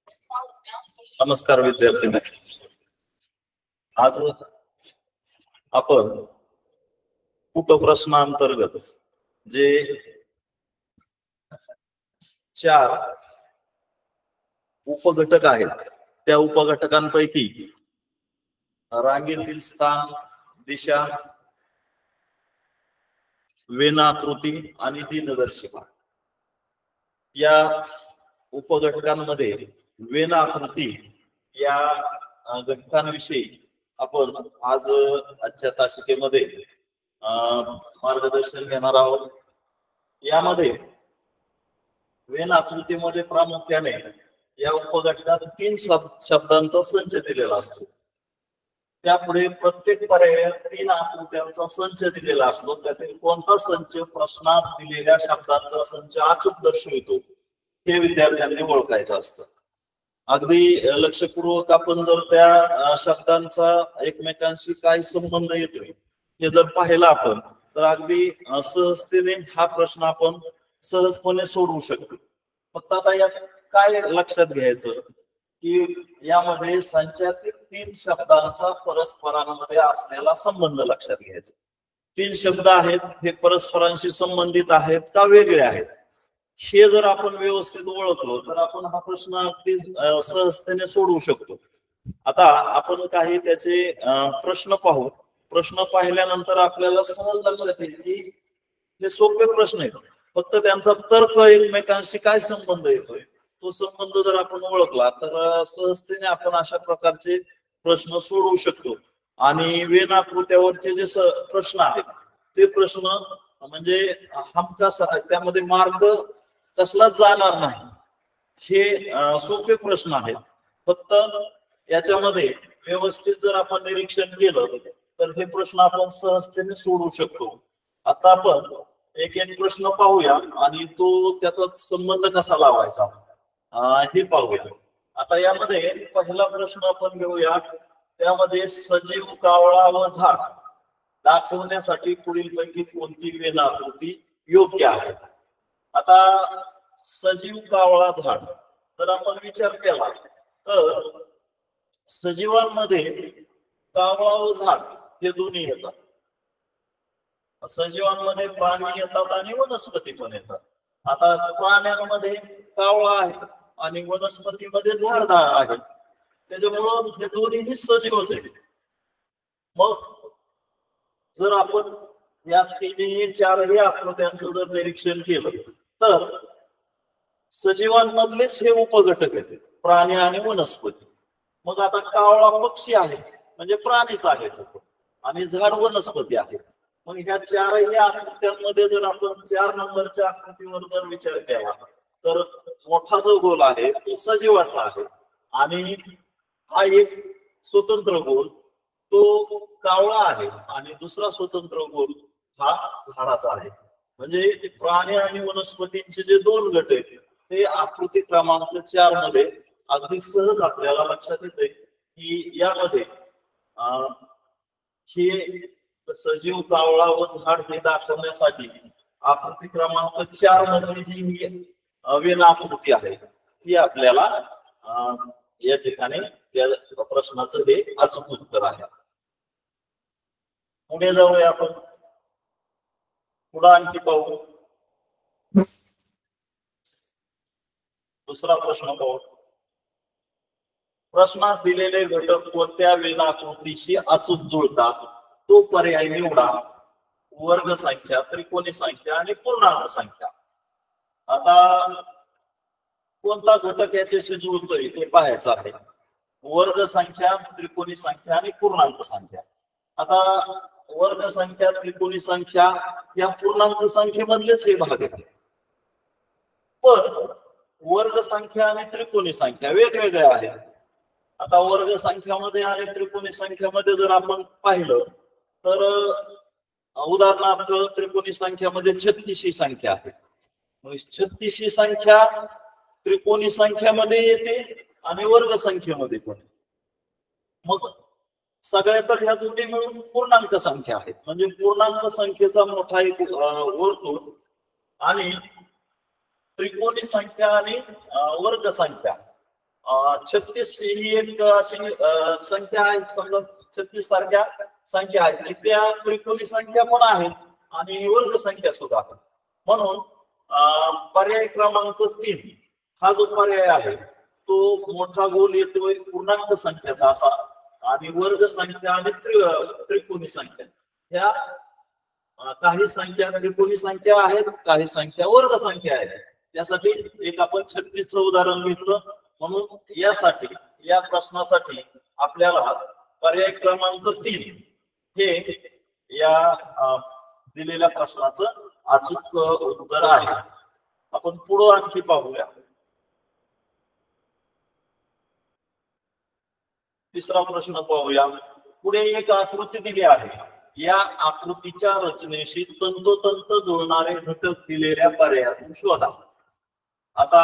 नमस्कार विद्यार्थी. आज आपण उपप्रश्नांतर्गत जे 4 उपघटक आहेत त्या उपघटकांपैकी रांगेतील स्थान, दिशा, वेनाकृती आणि दिनदर्शिका या उपघटकांमध्ये वेनाकृती या घटकांविषयी आपण आज आजच्या तासिकेमध्ये मार्गदर्शन घेणार आहोत. यामध्ये वेनाकृतीमध्ये प्रामुख्याने या उपघटकात 3 शब्दांचा संच दिलेला असतो. त्यापुढे प्रत्येक पर्यायात 3 आकृत्यांचा संच दिलेला असतो. त्यातील कोणता संच प्रश्नात दिलेल्या शब्दांचा संच अचूक दर्शवितो हे विद्यार्थ्यांनी ओळखायचं असतं. अगदी लक्षपूर्वक आपण जर त्या शब्दांचा एकमेकांशी काय संबंध येतोय हे जर पाहिलं आपण तर अगदी सहजतेने हा प्रश्न आपण सहजपणे सोडवू शकतो. फक्त आता यात काय लक्षात घ्यायचं की यामध्ये संचातील 3 शब्दांचा परस्परांमध्ये असलेला संबंध लक्षात घ्यायचा. 3 शब्द आहेत, हे परस्परांशी संबंधित आहेत का वेगळे आहेत हे जर आपण व्यवस्थित ओळखलो तर आपण हा प्रश्न अगदी सहजतेने सोडवू शकतो. आता आपण काही त्याचे प्रश्न पाहू. प्रश्न पाहिल्यानंतर आपल्याला सहज लक्षात येईल की हे सोपे प्रश्न आहेत, फक्त त्यांचा तर्क एकमेकांशी काय संबंध येतोय तो संबंध जर आपण ओळखला तर सहजतेने आपण अशा प्रकारचे प्रश्न सोडवू शकतो. आणि वेनाकृत्यावरचे जे प्रश्न आहेत ते प्रश्न म्हणजे हमखास त्यामध्ये मार्क कसलाच जाणार नाही, हे सोपे प्रश्न आहेत. फक्त याच्यामध्ये व्यवस्थित जर आपण निरीक्षण केलं तर हे प्रश्न आपण सहजतेने सोडवू शकतो. आता आपण एक एक प्रश्न पाहूया आणि तो त्याचा संबंध कसा लावायचा हे पाहूया. आता यामध्ये पहिला प्रश्न आपण घेऊया. त्यामध्ये सजीव, कावळा व झाड दाखवण्यासाठी पुढीलपैकी कोणती वेनाकृती योग्य आहे. आता सजीव, कावळा, झाड तर आपण विचार केला तर सजीवांमध्ये कावळा व झाड हे दोन्ही येतात. सजीवांमध्ये प्राणी येतात आणि वनस्पती पण येतात. आता प्राण्यांमध्ये कावळा आहे आणि वनस्पतीमध्ये झाड आहे, त्याच्यामुळं हे दोन्हीही सजीवच आहेत. मग जर आपण या 4ही आकृत्यांचं जर निरीक्षण केलं तर सजीवांमधलेच हे उपघटक आहेत, प्राणी आणि वनस्पती. मग आता कावळा पक्षी आहे म्हणजे प्राणीच आहे आणि झाड वनस्पती आहे. मग ह्या 4ही आकृत्यांमध्ये जर आपण 4 नंबरच्या आकृतीवर जर विचार केला तर मोठा जो गोल आहे तो सजीवाचा आहे आणि हा एक स्वतंत्र गोल तो कावळा आहे आणि दुसरा स्वतंत्र गोल हा झाडाचा आहे. म्हणजे प्राणी आणि वनस्पतींचे जे 2 गट आहेत ते आकृती क्रमांक 4 मध्ये अगदी सहज आपल्याला लक्षात येते की यामध्ये हे सजीव, कावळा व झाड हे दाखवण्यासाठी आकृती क्रमांक 4 मध्ये जी वेनाकृती आहे ती आपल्याला या ठिकाणी त्या प्रश्नाचं हे अचूक उत्तर आहे. पुढे जाऊया आपण. पुढे आणखी पाहू. दुसरा प्रश्न पाहू. प्रश्नात दिलेले घटक कोणत्या वेनाकृतीशी अचूक जुळतात तो पर्याय निवडा. वर्ग संख्या, त्रिकोणी संख्या आणि पूर्णांक संख्या. आता कोणता घटक याच्याशी जुळतोय ते पाहायचं आहे. वर्ग संख्या, त्रिकोणी संख्या आणि पूर्णांक संख्या. आता वर्ग संख्या, त्रिकोणी संख्या या पूर्णांक संख्येमधलेच हे भाग आहेत, पण वर्ग संख्या आणि त्रिकोणी संख्या वेगवेगळ्या आहेत. आता वर्ग संख्यामध्ये आणि त्रिकोणी संख्यामध्ये जर आपण पाहिलं तर उदाहरणार्थ त्रिकोणी संख्यामध्ये 36 ही संख्या आहे. 36 ही संख्या त्रिकोणी संख्यामध्ये येते आणि वर्ग संख्येमध्ये पण. मग सगळ्या तर ह्या दोन्ही मिळून पूर्णांक संख्या आहेत. म्हणजे पूर्णांक संख्येचा मोठा एक वर्तुळ आणि त्रिकोणी संख्या आणि वर्ग संख्या 36 ही एक अशी संख्या आहे, समजा 36 सारख्या संख्या आहेत, त्या त्रिकोणी संख्या पण आहेत आणि वर्ग संख्या सुद्धा आहेत. म्हणून पर्याय क्रमांक 3 हा जो पर्याय आहे तो मोठा गोल येतोय पूर्णांक संख्येचा असा, आणि वर्ग संख्या आणि त्रिकोणी संख्या ह्या काही संख्या त्रिकोणी संख्या आहेत, काही संख्या वर्ग संख्या आहेत. त्यासाठी एक आपण 36चं उदाहरण घेतलं. म्हणून यासाठी या प्रश्नासाठी आपल्याला पर्याय क्रमांक 3 हे या दिलेल्या प्रश्नाचं अचूक उत्तर आहे. आपण पुढे आणखी पाहूया. तिसरा प्रश्न पाहूया. पुढे एक आकृती दिली आहे. या आकृतीच्या रचनेशी तंतोतंत जुळणारे घटक दिलेल्या पर्यायातून शोधा. आता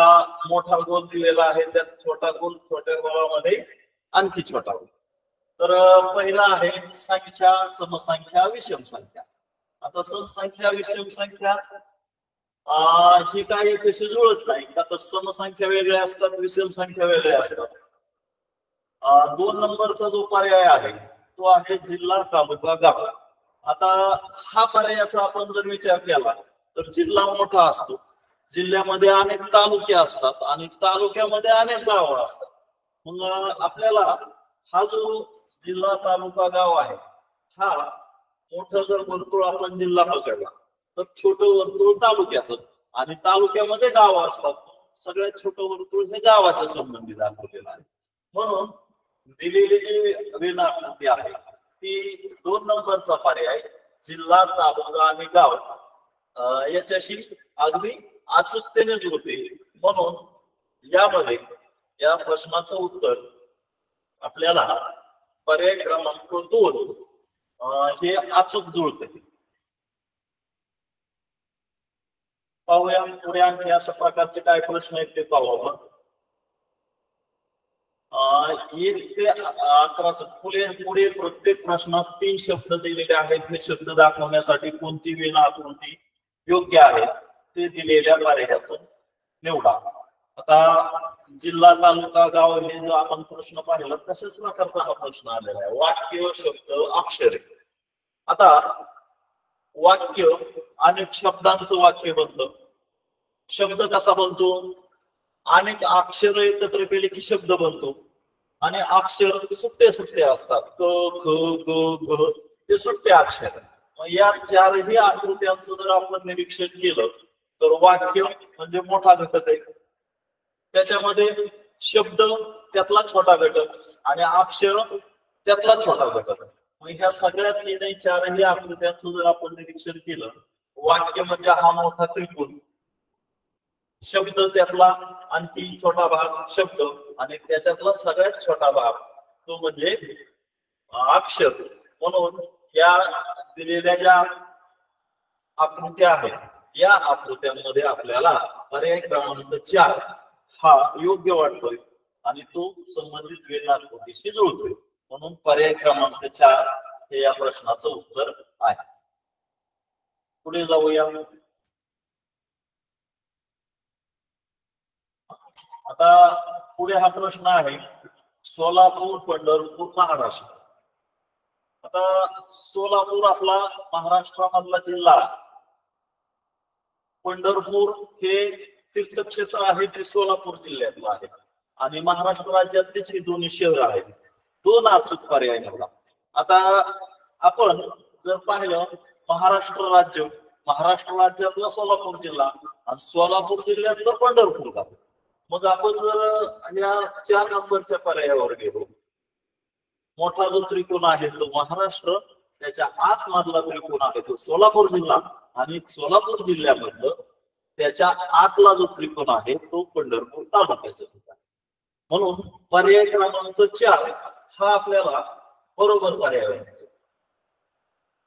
मोठा गोल दिलेला आहे, त्यात छोटा गोल, छोट्या गोलामध्ये आणखी छोटा गोल. तर पहिला आहे संख्या, समसंख्या, विषम संख्या. आता समसंख्या विषम संख्या ही काय याच्याशी जुळत नाही का, तर समसंख्या वेगळ्या असतात, विषम संख्या वेगळ्या असतात. 2 नंबरचा जो पर्याय आहे तो आहे जिल्हा, तालुका, गाव. आता हा पर्यायाचा आपण जर विचार केला तर जिल्हा मोठा असतो, जिल्ह्यामध्ये अनेक तालुके असतात आणि तालुक्यामध्ये अनेक गावं असतात. मग आपल्याला हा जो जिल्हा, तालुका, गाव आहे, हा मोठं जर वर्तुळ आपण जिल्हा पकडला तर छोटं वर्तुळ तालुक्याचं, आणि तालुक्यामध्ये गाव असतात, सगळ्यात छोटं वर्तुळ हे गावाच्या संबंधी दाखवलेलं आहे. म्हणून दिलेली जी वेन आकृती आहे ती 2 नंबरचा पर्याय जिल्हा, तालुका आणि गाव याच्याशी अगदी अचूकतेने जुळते. म्हणून यामध्ये या प्रश्नाचं उत्तर आपल्याला पर्याय क्रमांक 2 हे अचूक जुळते. पाहूया पुढे आणखी अशा प्रकारचे काय प्रश्न आहेत ते पाहू आपण. 1 ते 11 पुढे प्रत्येक प्रश्नात 3 शब्द दिलेले आहेत. हे शब्द दाखवण्यासाठी कोणती वेन आकृती योग्य आहे ते दिलेल्या पर्यायातून निवडा. आता जिल्हा, तालुका, गाव हे जो आपण प्रश्न पाहिला तशाच प्रकारचा हा प्रश्न आलेला आहे. वाक्य, शब्द, अक्षरे. आता वाक्य अनेक शब्दांचं वाक्य बनतं. शब्द कसा बनतो? अनेक अक्षर एकत्र केले की शब्द बनतो, आणि अक्षर सुट्टे सुट्टे असतात. क, ख, ग, घ हे सुट्टे अक्षर. या 4ही आकृत्यांचं जर आपण निरीक्षण केलं तर वाक्य म्हणजे मोठा घटक आहे, त्याच्यामध्ये शब्द त्यातला छोटा घटक आणि अक्षर त्यातला छोटा घटक. मग ह्या सगळ्या 4ही आकृत्यांचं जर आपण निरीक्षण केलं, वाक्य म्हणजे हा मोठा त्रिकोण, शब्द त्यातला आणखी छोटा भाग शब्द, आणि त्याच्यातला सगळ्यात छोटा भाग तो म्हणजे अक्षर. म्हणून या दिलेल्या ज्या आकृत्या आहेत या आकृत्यांमध्ये आपल्याला पर्याय क्रमांक 4 हा योग्य वाटतोय आणि तो संबंधित वेन आकृतीशी जुळतोय. म्हणून पर्याय क्रमांक 4 हे या प्रश्नाचं उत्तर आहे. पुढे जाऊया. आता पुढे हा प्रश्न आहे सोलापूर, पंढरपूर, महाराष्ट्र. आता सोलापूर आपला महाराष्ट्रामधला जिल्हा, पंढरपूर हे तीर्थक्षेत्र आहे ते सोलापूर जिल्ह्यातलं आहे, आणि महाराष्ट्र राज्यातलेच हे दोन्ही शहर आहेत. 2 अचूक पर्याय निवडा. आता आपण जर पाहिलं महाराष्ट्र राज्यातला सोलापूर जिल्हा आणि सोलापूर जिल्ह्यातलं पंढरपूर गाव. मग आपण जर या 4 नंबरच्या पर्यायावर गेलो, मोठा जो त्रिकोण आहे तो महाराष्ट्र, त्याच्या आतमधला त्रिकोण आहे तो सोलापूर जिल्हा, आणि सोलापूर जिल्ह्यामधलं त्याच्या आतला जो त्रिकोण आहे तो पंढरपूर तालुक्याचा ठिकाण. म्हणून पर्याय क्रमांक 4 हा आपल्याला बरोबर पर्याय आहे.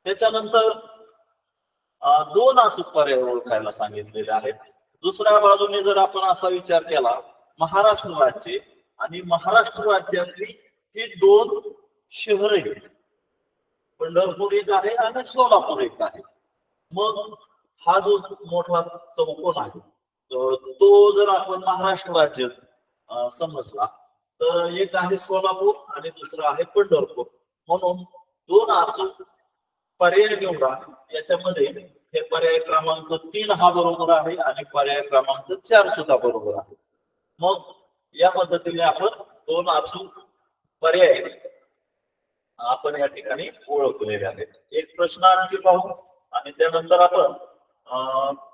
त्याच्यानंतर 2 अचूक पर्याय ओळखायला सांगितलेले आहेत. दुसऱ्या बाजूने जर आपण असा विचार केला, महाराष्ट्र राज्य आणि महाराष्ट्र राज्यातली ही 2 शहर आहेत, पंढरपूर एक आहे आणि सोलापूर एक आहे. मग हा जो मोठा चौकोन आहे तो जर आपण महाराष्ट्र राज्य समजला तर एक आहे सोलापूर आणि दुसरं आहे पंढरपूर. म्हणून दोन अचूक पर्याय निवडा. याच्यामध्ये हे पर्याय क्रमांक 3 हा बरोबर आहे आणि पर्याय क्रमांक 4 सुद्धा बरोबर आहे. मग या पद्धतीने आपण दोन अचूक पर्याय आपण या ठिकाणी ओळखलेले आहेत. एक प्रश्न आणखी पाहू आणि त्यानंतर आपण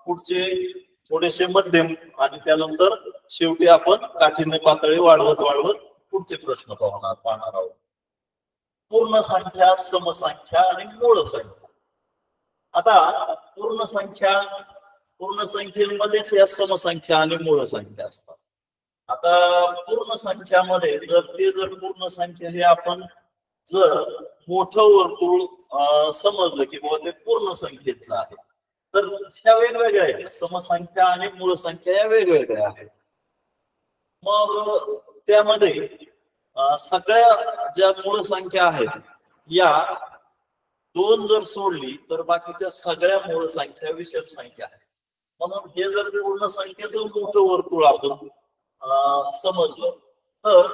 पुढचे थोडेसे मध्यम आणि त्यानंतर शेवटी आपण काठीण्य पातळी वाढवत वाढवत पुढचे प्रश्न पाहणार आहोत. पूर्ण संख्या, समसंख्या आणि मूळ संख्या. आता पूर्ण संख्येमध्येच या समसंख्या आणि मूळ संख्या असतात. आता पूर्ण संख्यामध्ये जर पूर्ण संख्या हे आपण जर मोठं वर्तुळ समजलं की बाबा ते पूर्ण संख्येचं आहे, तर ह्या वेगवेगळ्या आहेत. समसंख्या आणि मूळ संख्या या वेगवेगळ्या आहेत. मग त्यामध्ये सगळ्या ज्या मूळ संख्या आहेत या दोन जर सोडली तर बाकीच्या सगळ्या मूळ संख्या विषम संख्या आहेत. म्हणून हे जर पूर्ण संख्येचं मोठं वर्तुळ आपण समजलं तर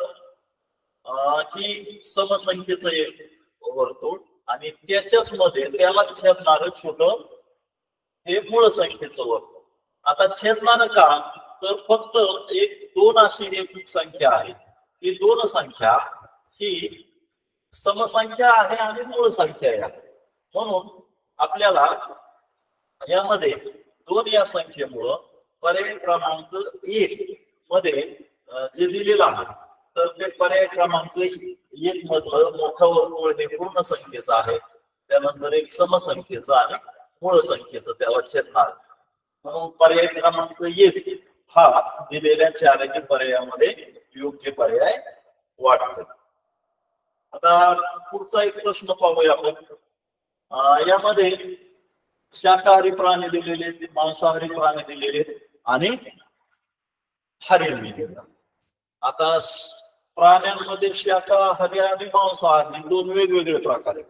ही समसंख्येचं एक वर्तुळ आणि त्याच्याच मध्ये त्याला छेदणारं छोट हे मूळ संख्येचं वर्तुळ. आता छेदणारं का, तर फक्त एक दोन अशी एक संख्या आहे. ही दोन संख्या ही समसंख्या आहे आणि मूळ संख्या आहे. म्हणून आपल्याला यामध्ये दोन या संख्येमुळं पर्याय क्रमांक 1 मध्ये जे दिलेलं आहे तर ते पर्याय क्रमांक 1 मधलं मोठं वर्तुळ हे पूर्ण संख्येचं आहे. त्यानंतर एक समसंख्येचं आणि मूळ संख्येचं त्याला छेदणार. म्हणून पर्याय क्रमांक 1 हा दिलेल्या चारही पर्यायामध्ये योग्य पर्याय वाटतो. आता पुढचा एक प्रश्न पाहूया आपण. यामध्ये शाकाहारी प्राणी दिलेले, मांसाहारी प्राणी दिलेले आणि हरिण दिलेलं. आता प्राण्यांमध्ये शाकाहारी आणि मांसाहारी दोन वेगवेगळे प्रकार आहेत.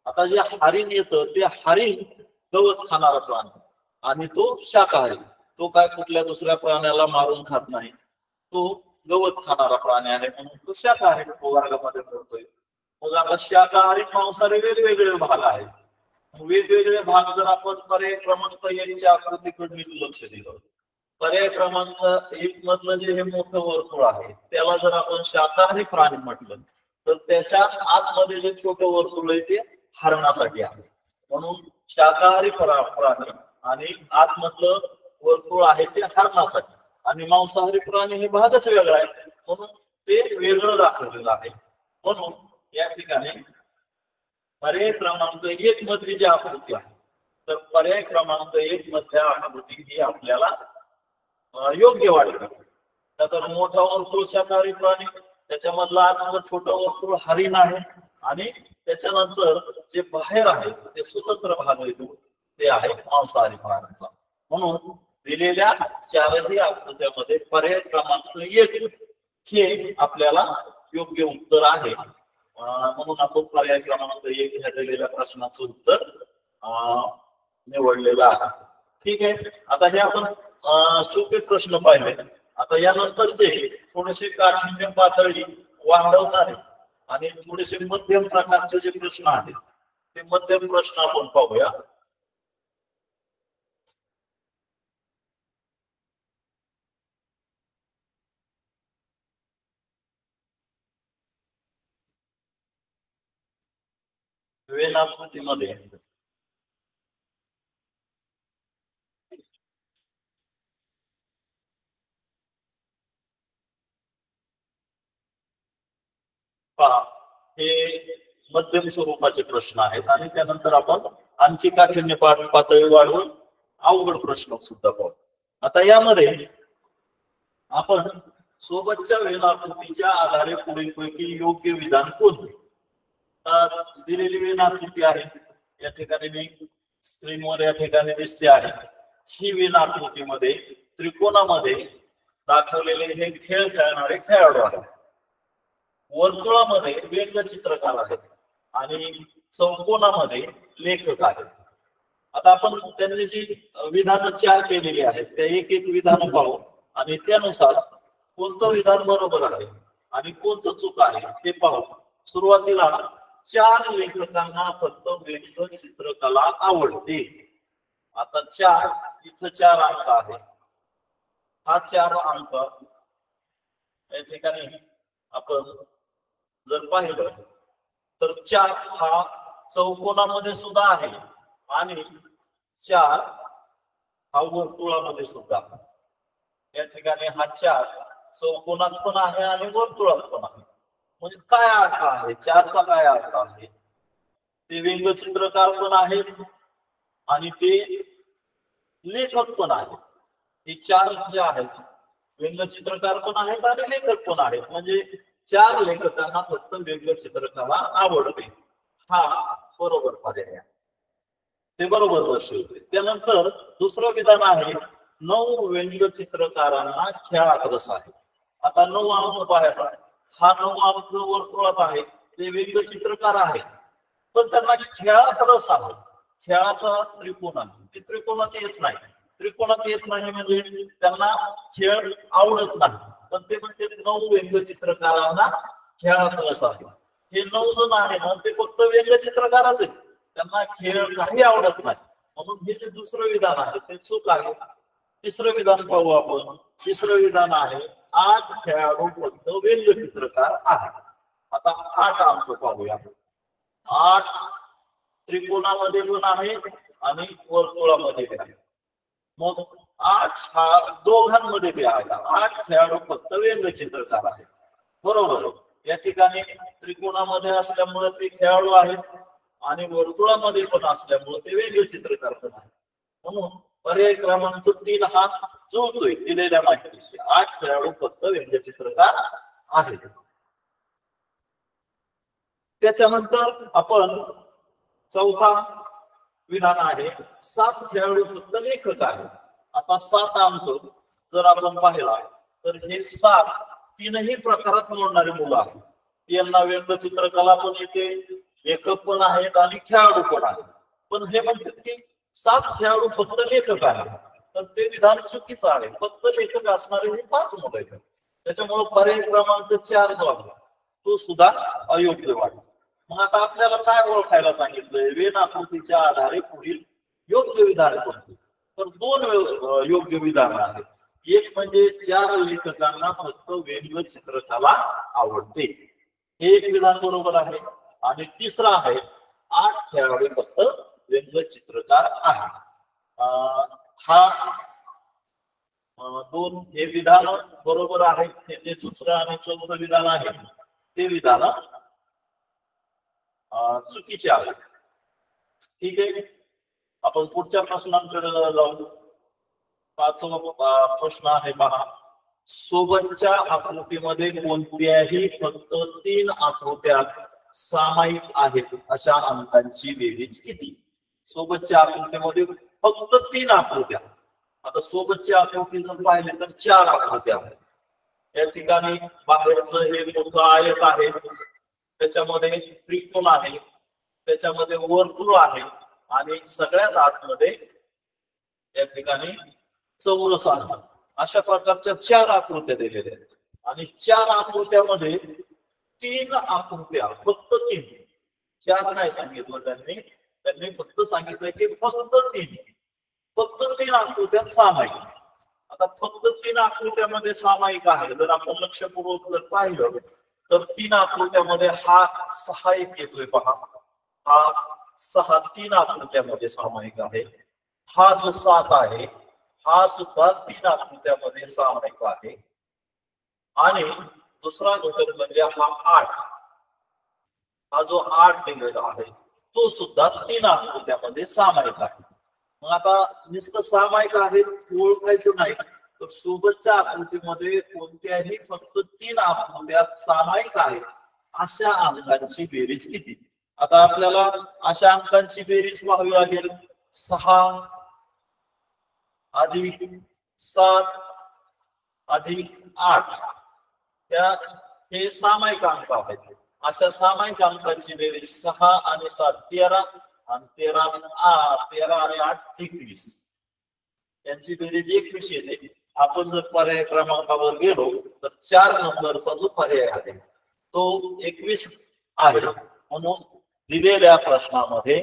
आता जे हरिण येतं ते हरिण गवत खाणारा प्राणी आणि तो शाकाहारी. तो काय कुठल्या दुसऱ्या प्राण्याला मारून खात नाही, तो गवत खाणारा प्राणी आहे म्हणून तो शाकाहारी वर्गामध्ये पडतोय. मग आता शाकाहारी मांसाहारी वेगवेगळे भाग आहेत. वेगवेगळे भाग जर आपण पर्याय क्रमांक 1 च्या आकृतीकडे लक्ष दिलं, पर्याय क्रमांक 1 मधलं जे हे मोठं वर्तुळ आहे त्याला जर आपण शाकाहारी प्राणी म्हटलं तर त्याच्या आतमध्ये जे छोटं वर्तुळ आहे ते हरणासाठी आहे. म्हणून शाकाहारी प्राणी आणि आतमधलं वर्तुळ आहे ते हरणासाठी आणि मांसाहारी प्राणी हे भागच वेगळा आहे म्हणून ते वेगळं दाखवलेलं आहे. म्हणून या ठिकाणी पर्याय क्रमांक 1 मधली जी आकृती आहे तर पर्याय क्रमांक 1 मधल्या आकृती ही आपल्याला योग्य वाटते. तर मोठा वर्तुळ शाकाहारी प्राणी, त्याच्यामधला आतमधलं छोटं वर्तुळ हरिण आहे आणि त्याच्यानंतर जे बाहेर आहे ते स्वतंत्र भाग येतो ते आहे मांसाहारी प्राण्यांचा. म्हणून दिलेल्या चारही आकृत्यामध्ये पर्याय क्रमांक 1 हे आपल्याला योग्य उत्तर आहे. म्हणून आपण पर्याय क्रमांक 1 ह्या दिलेल्या प्रश्नाचं उत्तर निवडलेलं आहे. ठीक आहे. आता हे आपण सोपे प्रश्न पाहिले. आता यानंतरचे थोडेसे काठिण्य पातळी वाढवणारे आणि थोडेसे मध्यम प्रकारचे जे प्रश्न आहेत ते मध्यम प्रश्न आपण पाहूया. वेन आकृतीमध्ये हे मध्यम स्वरूपाचे प्रश्न आहेत आणि त्यानंतर आपण आणखी काठिण्य पातळी वाढवून अवघड प्रश्न सुद्धा पाहू. आता यामध्ये आपण सोबतच्या वेन आकृतीच्या आधारे पुढीलपैकी योग्य विधान कोणते. दिलेली वेन आकृती आहे या ठिकाणी मी स्क्रीनवर या ठिकाणी दिसते आहे. ही वेन आकृतीमध्ये त्रिकोणामध्ये दाखवलेले हे खेळ खेळणारे खेळाडू आहेत. वर्तुळामध्ये व्यंगचित्रकार आहेत आणि चौकोनामध्ये लेखक आहेत. आता आपण त्यांनी जी विधानं 4 केलेली आहेत त्या एक एक विधान पाहू आणि त्यानुसार कोणतं विधान बरोबर आहे आणि कोणतं चूक आहे ते पाहू. सुरुवातीला 4 लेखकांना फक्त व्यंग चित्रकला आवडते. आता 4 इथं 4 अंक आहे. हा 4 अंक या ठिकाणी आपण जर पाहिलं तर 4 हा चौकोनामध्ये सुद्धा आहे आणि 4 हा वर्तुळामध्ये सुद्धा. या ठिकाणी हा 4 चौकोनात पण आहे आणि वर्तुळात पण आहे. म्हणजे काय अर्थ आहे 4चा काय अर्थ आहे? ते व्यंगचित्रकार पण आहेत आणि ते लेखक पण आहेत. हे 4 जे आहेत व्यंगचित्रकार पण आहेत आणि लेखक पण आहेत. म्हणजे 4 लेखकांना फक्त व्यंगचित्रकला आवडते. हा बरोबर पर्याय आहे. ते बरोबर दर्शवते. त्यानंतर दुसरं विधान आहे 9 व्यंगचित्रकारांना खेळात रस आहे. आता 9 अंक पाहायचा. हा 9 अंक वर्तुळात आहे. ते व्यंगचित्रकार आहे पण त्यांना खेळात रस आहे. खेळाचा त्रिकोण आहे ते त्रिकोणात येत नाही. त्रिकोणात येत नाही म्हणजे त्यांना खेळ आवडत नाही. पण ते म्हणजे 9 व्यंगचित्रकारांना खेळात रस आहे. हे 9 जण आहे ना ते फक्त व्यंगचित्रकारच आहेत. त्यांना खेळ काही आवडत नाही. म्हणून हे जे दुसरं विधान आहे ते चूक आहे. तिसरं विधान पाहू आपण. तिसरं विधान आहे 8 खेळाडू फक्त व्यंगचित्रकार आहेत. आता 8 अंक पाहूया. 8 त्रिकोणामध्ये पण आहे आणि वर्तुळामध्ये पण आहे. मग 8 हा दोघांमध्ये बी आहे. 8 खेळाडू फक्त व्यंगचित्रकार आहेत. बरोबर. या ठिकाणी त्रिकोणामध्ये असल्यामुळे ते खेळाडू आहेत आणि वर्तुळामध्ये पण असल्यामुळे ते व्यंगचित्रकार पण आहेत. म्हणून पर्याय क्रमांक 3 हा जुळतोय दिलेल्या माहितीशी. 8 खेळाडू फक्त व्यंगचित्रकार आहेत. त्याच्यानंतर आपण चौथा विधान आहे 7 खेळाडू फक्त लेखक आहेत. आता 7 अंक जर आपण पाहिला तर हे 7 तीनही प्रकारात मोडणारी मुलं आहेत. यांना व्यंगचित्रकला पण येते, लेखक पण आहेत आणि खेळाडू पण आहेत. पण हे म्हणतात की 7 खेळाडू फक्त लेखक आहेत. तर ते विधान चुकीचं आहे. फक्त लेखक असणारे हे 5 मुलं आहेत. त्याच्यामुळे पर्याय क्रमांक 4 जो आहे तो सुद्धा अयोग्य वाटतो. मग आता आपल्याला काय ओळखायला सांगितलंय? वेन आकृतीच्या आधारे पुढील योग्य विधान कोणते? तर 2 योग्य विधान आहेत. एक म्हणजे 4 लेखकांना फक्त व्यंगचित्रकला आवडते. हे एक विधान बरोबर आहे. आणि तिसरं आहे 8 खेळाडू फक्त व्यंगचित्रकार आहेत. हा 2 हे विधान बरोबर आहेत. हे जे दुसरं आणि चौथं विधान आहे ते विधान चुकीचे आहे. ठीक आहे. आपण पुढच्या प्रश्नांकडे जाऊ. 5वा प्रश्न आहे पहा. सोबतच्या आकृतीमध्ये कोणत्याही फक्त 3 आकृत्यात सामायिक आहेत अशा अंकांची बेरीज किती? सोबतच्या आकृतीमध्ये फक्त 3 आकृत्या. आता सोबतच्या आकृती जर पाहिले तर 4 आकृत्या आहेत. या ठिकाणी बाहेरचं हे मोठं आयत आहे, त्याच्यामध्ये त्रिकोण आहे, त्याच्यामध्ये वर्तुळ आहे आणि सगळ्यात आतमध्ये या ठिकाणी चौरस आहे. अशा प्रकारच्या 4 आकृत्या दिलेल्या आहेत. आणि 4 आकृत्यामध्ये 3 आकृत्या फक्त 3, 4 नाही सांगितलं त्यांनी फक्त सांगितलं की फक्त 3 आकृत्यात सामायिक. आता फक्त 3 आकृत्यामध्ये सामायिक आहे. जर आपण लक्षपूर्वक जर पाहिलं तर 3 आकृत्यामध्ये हा 6 एक येतोय पहा. हा 6 3 आकृत्यामध्ये सामायिक आहे. हा जो 7 आहे हा सुद्धा 3 आकृत्यामध्ये सामायिक आहे. आणि दुसरा घटक म्हणजे हा 8, हा जो 8 दिलेला आहे तो सुद्धा 3 आकृत्यामध्ये सामायिक आहे. मग आता नुसतं सामायिक आहे ओळखायचं नाही तर सोबतच्या आकृतीमध्ये कोणत्याही फक्त 3 आकृत्यात सामायिक आहे अशा अंकांची बेरीज किती? आता आपल्याला अशा अंकांची बेरीज पाहावी लागेल. 6 अधिक 7 अधिक 8 हे सामायिक अंक आहेत. अशा सामायिक अंकांची बेरीज 6 आणि 7 13 आणि 13 आणि 8 21 यांची बेरीज 21 येते. आपण जर पर्याय क्रमांकावर गेलो तर 4 नंबरचा जो पर्याय आहे तो 21 आहे, म्हणून दिलेल्या प्रश्नामध्ये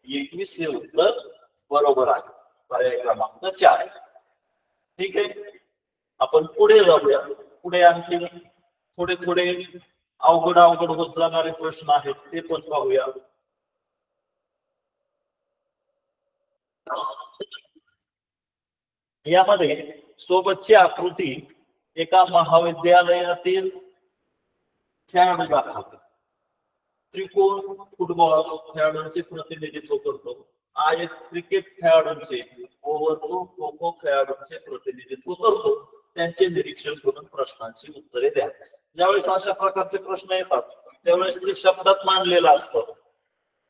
21 हे उत्तर बरोबर आहे, पर्याय क्रमांक 4. ठीक आहे, आपण पुढे जाऊया. पुढे आणखी थोडे थोडे अवघड होत जाणारे प्रश्न आहेत ते पण पाहूया. यामध्ये सोबतची आकृती एका महाविद्यालयातील खेळाडू दाखवते. त्रिकोण फुटबॉल खेळाडूंचे प्रतिनिधित्व करतो. आयत क्रिकेट खेळाडूंचे व वर्तुळ खो खो खेळाडूंचे प्रतिनिधित्व करतो. त्यांचे निरीक्षण करून प्रश्नांची उत्तरे द्या. ज्यावेळेस अशा प्रकारचे प्रश्न येतात त्यावेळेस ते शब्दात मांडलेलं असतं.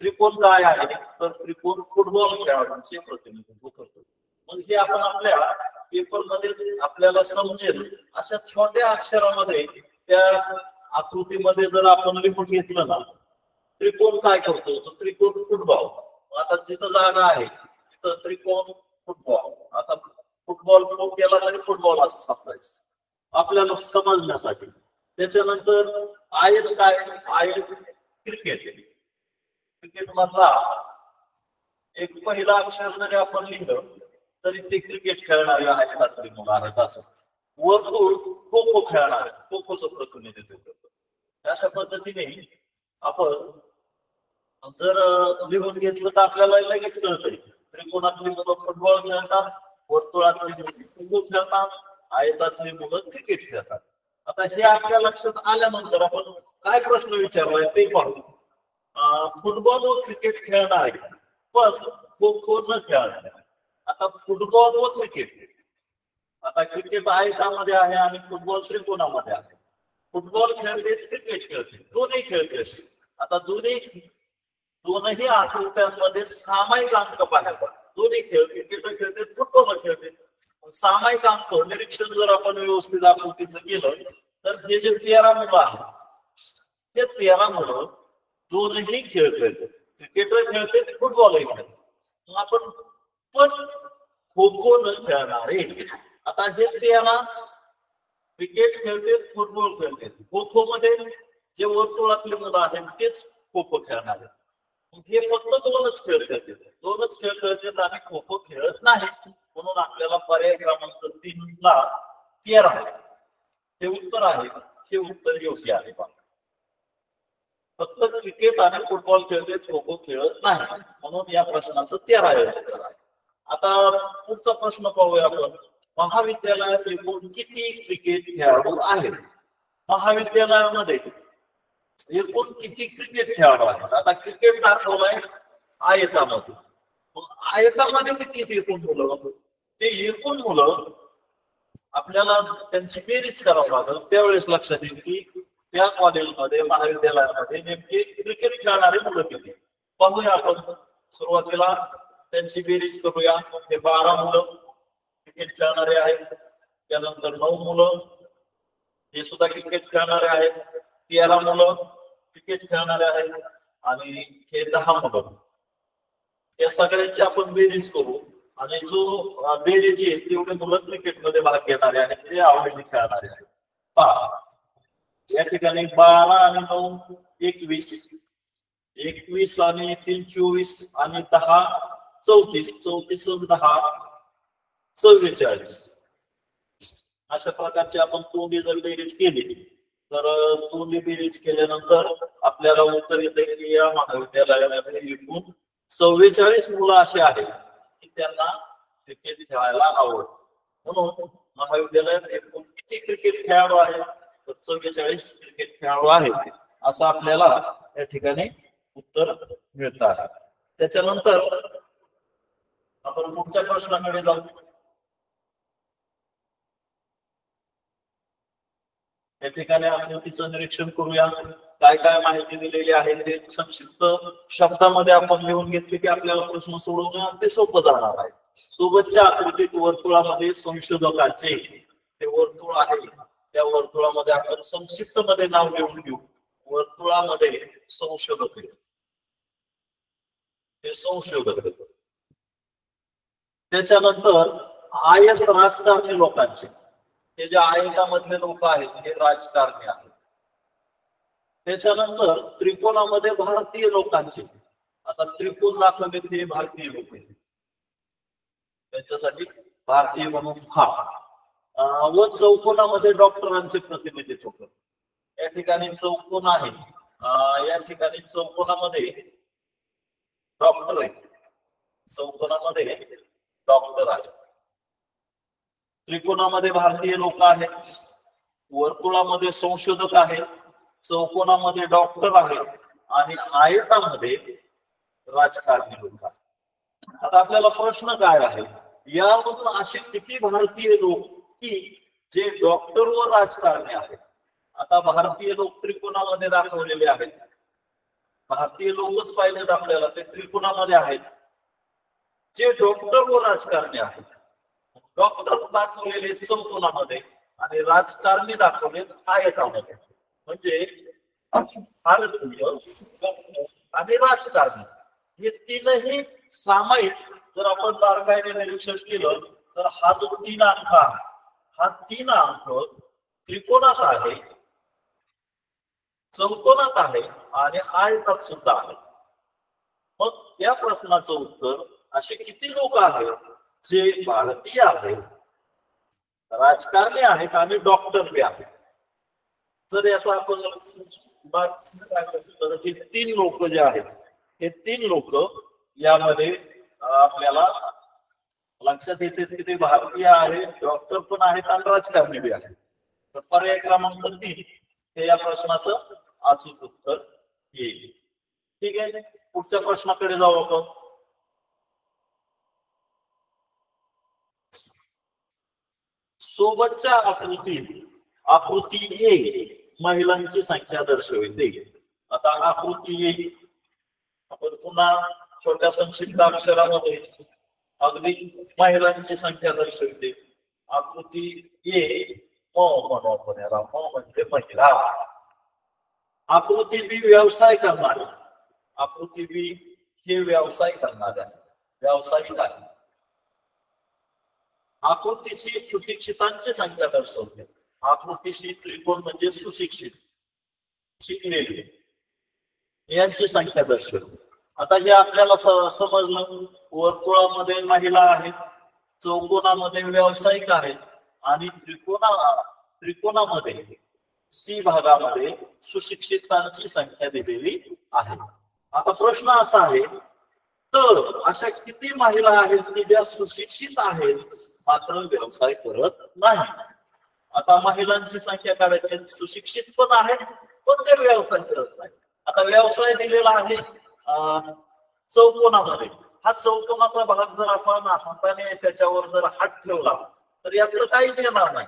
त्रिकोण काय आहे तर त्रिकोण फुटबॉल खेळाडूंचे प्रतिनिधित्व करतो. मग हे आपण आपल्या पेपरमध्ये आपल्याला समजेल अशा छोट्या अक्षरामध्ये त्या आकृतीमध्ये जर आपण लिहून घेतलं ना, त्रिकोण काय करतो तर त्रिकोण फुटबॉल. आता जिथं जागा आहे तिथं त्रिकोण फुटबॉल. आता फुटबॉल केला तरी फुटबॉल असं समजायचं आपल्याला समजण्यासाठी. त्याच्यानंतर आयत काय, आयत क्रिकेट. क्रिकेट मधला एक पहिला अक्षर जरी आपण लिहिलं तरी ते क्रिकेट खेळणारे आहेत मुलं आहेत असं. वर्तुळ खो खो खेळणारे खो खोचं प्रतिनिधित्व करतो. अशा पद्धतीने आपण जर लिहून घेतलं तर आपल्याला लगेच कळतंय त्रिकोणातली मुलं फुटबॉल खेळतात, वर्तुळातली मुलं खो खो खेळतात, आयतातली मुलं क्रिकेट खेळतात. आता हे आपल्या लक्षात आल्यानंतर आपण काय प्रश्न विचारलाय ते पाहू. फुटबॉल व क्रिकेट खेळणारे पण खो खो न खेळणारे. आता फुटबॉल व क्रिकेट, आता क्रिकेट आयतामध्ये आहे आणि फुटबॉल त्रिकोणामध्ये आहे. फुटबॉल खेळते क्रिकेट खेळते, दोन्ही खेळ खेळते. आता दोनही आकृत्यांमध्ये सामायिक अंक पाहायचा. दोन्ही खेळ क्रिकेट खेळते फुटबॉल खेळते. सामायिक अंक निरीक्षण जर आपण व्यवस्थित आकृतीचं केलं तर हे जे 13 मुलं आहेत ते 13 मुलं दोनही खेळ खेळते, क्रिकेट खेळते फुटबॉलही खेळते. मग आपण पण खो खो न खेळणारे. आता हे 13 क्रिकेट खेळते फुटबॉल खेळते. खो खो मध्ये जे वर्तुळातले मुलं आहेत तेच खो खो खेळणार आहेत. हे फक्त दोनच खेळ खेळतात आणि खो खो खेळत नाही. म्हणून आपल्याला पर्याय क्रमांक 3 ला 13 हे उत्तर आहे. हे उत्तर योग्य आहे. फक्त क्रिकेट आणि फुटबॉल खेळते, खो खो खेळत नाही, म्हणून या प्रश्नाचं 13 हे उत्तर आहे. आता पुढचा प्रश्न पाहूया आपण. महाविद्यालयात एकूण किती क्रिकेट खेळाडू आहेत? महाविद्यालयामध्ये एकूण किती क्रिकेट खेळाडू आहेत? आता क्रिकेट दाखवलाय आयतामध्ये. आयतामध्ये किती एकूण मुलं? ते एकूण मुलं आपल्याला त्यांची बेरीज करावं लागेल. त्यावेळेस लक्षात येईल की त्या कॉलेजमध्ये महाविद्यालयामध्ये नेमके क्रिकेट खेळणारे मुलं किती. पाहूया आपण. सुरुवातीला त्यांची बेरीज करूया. ते 12 मुलं क्रिकेट खेळणारे आहेत. त्यानंतर 9 मुलं हे सुद्धा क्रिकेट खेळणारे आहेत. 13 मुलं क्रिकेट खेळणारे आहेत आणि हे 10 मुलं. या सगळ्यांची आपण बेरीज करू आणि जो बेरीज आहे तेवढे मुलं क्रिकेटमध्ये भाग घेणारे आहेत, ते आवडीने खेळणारे आहेत. पहा या ठिकाणी 12 आणि 9 21, 21 आणि 3 24 आणि 10 34, 34 आणि 10 44. अशा प्रकारची आपण तोंडी जर बेरीज केली तर तोंडी बेरीज केल्यानंतर आपल्याला उत्तर येते की या महाविद्यालयामध्ये एकूण 44 मुलं असे आहेत की त्यांना क्रिकेट खेळायला आवडतं. म्हणून महाविद्यालयात एकूण किती क्रिकेट खेळाडू आहेत तर 44 क्रिकेट खेळाडू आहेत असं आपल्याला या ठिकाणी उत्तर मिळत आहे. त्याच्यानंतर आपण पुढच्या प्रश्नाकडे जाऊ. या ठिकाणी आकृतीचं निरीक्षण करूया. काय काय माहिती दिलेली आहे ते संक्षिप्त शब्दामध्ये आपण लिहून घेतले की आपल्याला प्रश्न सोडवणं ते सोपं जाणार आहे. सोबतच्या आकृतीत वर्तुळामध्ये संशोधकांचे ते वर्तुळ आहे त्या वर्तुळामध्ये आपण संक्षिप्त मध्ये नाव लिहून घेऊ. वर्तुळामध्ये संशोधक हे संशोधक. त्याच्यानंतर आयत राजकारणी लोकांचे, हे जे आयतामधले लोक आहेत हे राजकारणी आहेत. त्याच्यानंतर त्रिकोणामध्ये भारतीय लोकांचे, आता त्रिकोण दाखवले ते भारतीय लोक आहेत, त्यांच्यासाठी भारतीय म्हणून हा. व चौकोनामध्ये डॉक्टरांचे प्रतिनिधित्व करतो. या ठिकाणी चौकोन आहे, या ठिकाणी चौकोनामध्ये डॉक्टर आहे, चौकोनामध्ये डॉक्टर आहे. त्रिकोणामध्ये भारतीय लोक आहेत, वर्तुळामध्ये संशोधक आहेत, चौकोनामध्ये डॉक्टर आहेत आणि आयतामध्ये राजकारणी लोक आहेत. आता आपल्याला प्रश्न काय आहे, यामधून असे किती भारतीय लोक की जे डॉक्टर व राजकारणी आहेत. आता भारतीय लोक त्रिकोणामध्ये दाखवलेले आहेत, भारतीय लोकच पाहिजेत आपल्याला, ते त्रिकोणामध्ये आहेत. जे डॉक्टर व राजकारणी आहेत, डॉक्टर दाखवलेले चौकोनामध्ये आणि राजकारणी दाखवलेत आयतामध्ये. म्हणजे आणि राजकारणी हे तीनही सामायिक जर आपण बारकाईने निरीक्षण केलं तर हा जो 3 अंक आहे, हा 3 अंक त्रिकोणात आहे, चौकोनात आहे आणि आयतात सुद्धा आहे. मग या प्रश्नाचं उत्तर, असे किती लोक आहेत जे भारतीय आहेत, राजकारणी आहेत आणि डॉक्टर बी आहेत. तर याचा आपण हे 3 लोक जे आहेत, हे 3 लोक यामध्ये आपल्याला लक्षात येते की ते भारतीय आहेत, डॉक्टर पण आहेत आणि राजकारणी बी आहेत. तर पर्याय क्रमांक 3 हे या प्रश्नाचं अचूक उत्तर येईल. ठीक आहे, पुढच्या प्रश्नाकडे जाऊ आपण. सोबतच्या आकृती ए महिलांची संख्या दर्शविते. आता आकृती ए आपण पुन्हा छोट्या संक्षिप्त अक्षरामध्ये अगदी महिलांची संख्या दर्शविते. आकृती ए म्हणू आपण याला, म्हणजे महिला. आकृती बी व्यवसाय करणारे, आकृती बी हे व्यवसाय करणारे व्यावसायिक आहे. आकृतीची सुशिक्षितांची संख्या दर्शवते. आकृतीशी त्रिकोण म्हणजे सुशिक्षित, शिकलेले यांची संख्या दर्शवते. आता जे आपल्याला समजलं, वर्तुळामध्ये महिला आहेत, चौकोनामध्ये व्यावसायिक आहेत आणि त्रिकोणामध्ये सी भागामध्ये सुशिक्षितांची संख्या दिलेली आहे. आता प्रश्न असा आहे, तर अशा किती महिला आहेत की ज्या सुशिक्षित आहेत मात्र व्यवसाय करत नाही. आता महिलांची संख्या काढायची, सुशिक्षित पण आहेत पण ते व्यवसाय करत नाही. आता व्यवसाय दिलेला आहे चौकोनामध्ये. हा चौकोनाचा भाग जर आपण हाताने त्याच्यावर जर हात ठेवला तर यातलं काहीच येणार नाही.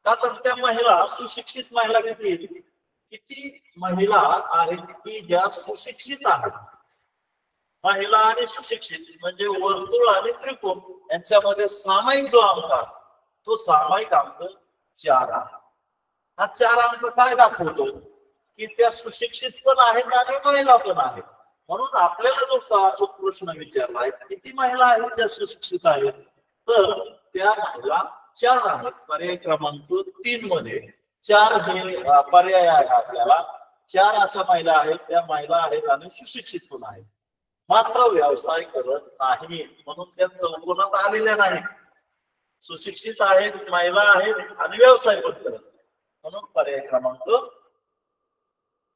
का तर त्या महिला, सुशिक्षित महिला किती महिला आहेत की ज्या सुशिक्षित आहेत. महिला आणि सुशिक्षित म्हणजे वर्तुळ आणि त्रिकोण यांच्यामध्ये सामायिक जो अंक आहे तो सामायिक अंक 4 आहे. हा 4 अंक काय दाखवतो की त्या सुशिक्षित पण आहेत आणि महिला पण आहेत. म्हणून आपल्याला जो अचूक प्रश्न विचारलाय, किती महिला आहेत ज्या सुशिक्षित आहेत, तर त्या महिला 4 आहेत. पर्याय क्रमांक 3 मध्ये 4 हे पर्याय आहे आपल्याला. 4 अशा महिला आहेत, त्या महिला आहेत आणि सुशिक्षित पण आहेत मात्र व्यवसाय करत नाही, म्हणून त्या चौकोनात आलेल्या नाही. सुशिक्षित आहेत, महिला आहेत आणि व्यवसाय पण करत, म्हणून पर्याय क्रमांक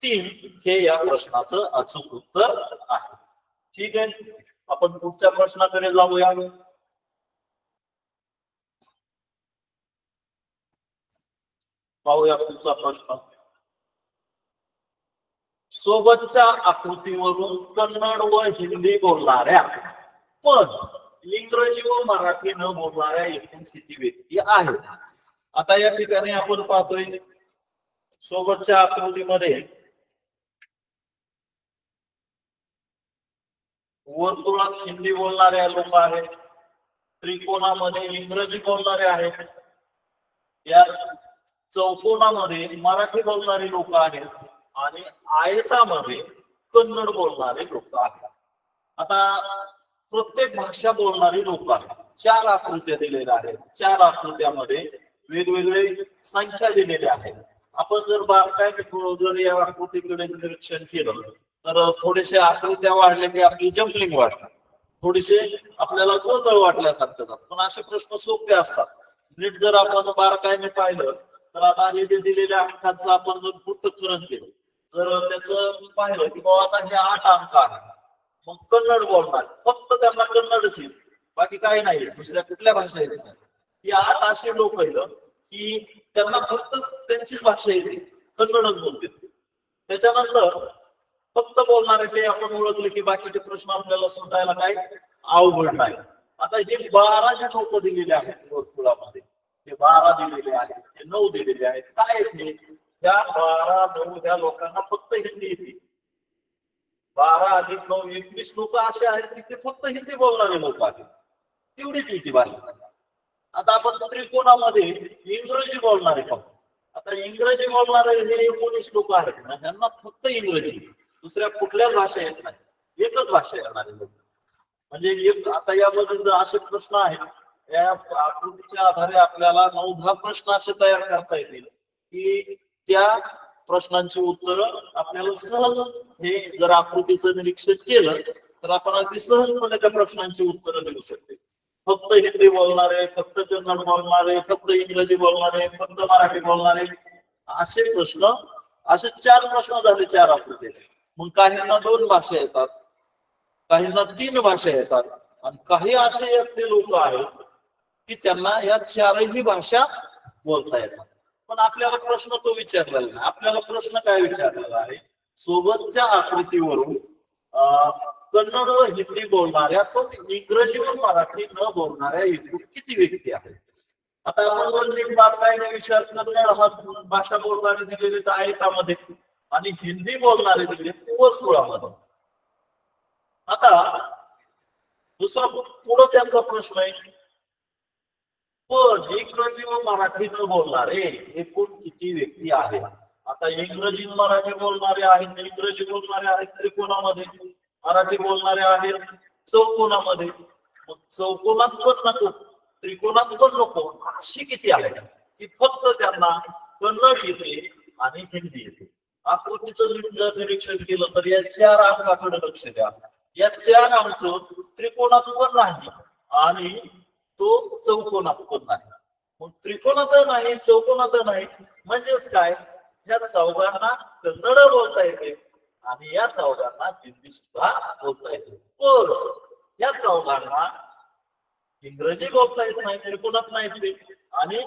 3 हे या प्रश्नाचं अचूक उत्तर आहे. ठीक आहे, आपण पुढच्या प्रश्नाकडे जाऊया. पाहूया पुढचा प्रश्न. सोबतच्या आकृतीवरून कन्नड व हिंदी बोलणाऱ्या पण इंग्रजी व मराठी न बोलणाऱ्या एकूण किती व्यक्ती आहेत. आता या ठिकाणी आपण पाहतोय सोबतच्या आकृतीमध्ये वर्तुळात हिंदी बोलणारे लोक आहेत, त्रिकोणामध्ये इंग्रजी बोलणारे आहेत, या चौकोनामध्ये मराठी बोलणारी लोक आहेत आणि आयतामध्ये कन्नड बोलणारे लोक आहेत. आता प्रत्येक भाषा बोलणारी लोक आहेत. 4 आकृत्या दिलेल्या आहेत. 4 आकृत्यामध्ये वेगवेगळे संख्या दिलेल्या आहेत. आपण जर बारकाईने जर या आकृतीकडे निरीक्षण केलं तर थोडेसे आकृत्या वाढले की आपली जम्पलिंग वाटतात, थोडेसे आपल्याला गोंधळ वाटल्यासारखं जात. पण असे प्रश्न सोपे असतात. नीट जर आपण बारकाईने पाहिलं तर आता हे जे दिलेल्या अंकांचं आपण जर पृथक्करण केलं, जर त्याचं पाहिलं की बाबा आता हे 8 अंक आहेत, मग कन्नड बोलणार फक्त त्यांना कन्नडच येईल, बाकी काही नाही, दुसऱ्या कुठल्या भाषा येत नाही. ही 8 असे लोक आहेत की त्यांना फक्त त्यांचीच भाषा येते, कन्नडच बोलते. त्याच्यानंतर फक्त बोलणारे ते आपण ओळखले की बाकीचे प्रश्न आपल्याला सुटायला काही अवघड नाही. आता हे 12 जे लोक दिलेले आहेत वर्तुळामध्ये, हे 12 दिलेले आहेत, हे 9 दिलेले आहेत, काय येते त्या 12, 9 ह्या लोकांना फक्त हिंदी येते. 12 अधिक 9 21 लोक असे आहेत की ते फक्त हिंदी बोलणारे लोक आहेत, तेवढीच येते भाषा. आता आपण त्रिकोणामध्ये इंग्रजी बोलणारे पाहू. आता इंग्रजी बोलणारे हे 19 लोक आहेत ना, त्यांना फक्त इंग्रजी, दुसऱ्या कुठल्याच भाषा येत नाही, एकच भाषा येणारे लोक. म्हणजे आता यामध्ये असे प्रश्न आहेत, या आकृतीच्या आधारे आपल्याला 9-10 प्रश्न असे तयार करता येतील की त्या प्रश्नांची उत्तर आपल्याला सहज, हे जर आकृतीचं निरीक्षण केलं तर आपण अगदी सहजपणे त्या प्रश्नांची उत्तरं देऊ शकतो. फक्त हिंदी बोलणारे, फक्त कन्नड बोलणारे, फक्त इंग्रजी बोलणारे, फक्त मराठी बोलणारे, असे प्रश्न, असे 4 प्रश्न झाले 4 आकृतीचे. मग काहींना 2 भाषा येतात, काहींना 3 भाषा येतात, आणि काही असे लोक आहेत की त्यांना या 4ही भाषा बोलता येतात. पण आपल्याला प्रश्न तो विचारलेला नाही. आपल्याला प्रश्न काय विचारलेला आहे, सोबतच्या आकृतीवरून कन्नड व हिंदी बोलणाऱ्या पण इंग्रजी व मराठी न बोलणाऱ्या एकूण किती व्यक्ती आहेत. आता आपण जर नीट बारकाईने विचार, कन्नड हा भाषा बोलणारे दिलेले तर आयतामध्ये आणि हिंदी बोलणारे दिले वर्तुळामध्ये. आता दुसरा पुढे त्यांचा प्रश्न आहे, पण इंग्रजी व मराठी न बोलणारे एकूण किती व्यक्ती आहेत. आता इंग्रजी मराठी बोलणारे आहेत, इंग्रजी बोलणारे आहेत त्रिकोणामध्ये, मराठी बोलणारे आहेत चौकोनामध्ये. मग चौकोनात पण नको, त्रिकोणात पण नको, अशी किती आहेत की फक्त त्यांना कन्नड येते आणि हिंदी येते. आकृतीचं जर निरीक्षण केलं तर या 4 अंकाकडे लक्ष द्या. या 4 अंक त्रिकोणात पण नाही आणि तो चौकोनात पण नाही. मग त्रिकोणात नाही, चौकोनात नाही, म्हणजेच काय, या चौघांना कन्नड बोलता येते आणि या चौघांना हिंदी सुद्धा बोलता येते. पण या चौघांना इंग्रजी बोलता येत नाही, त्रिकोणात नाही ते, आणि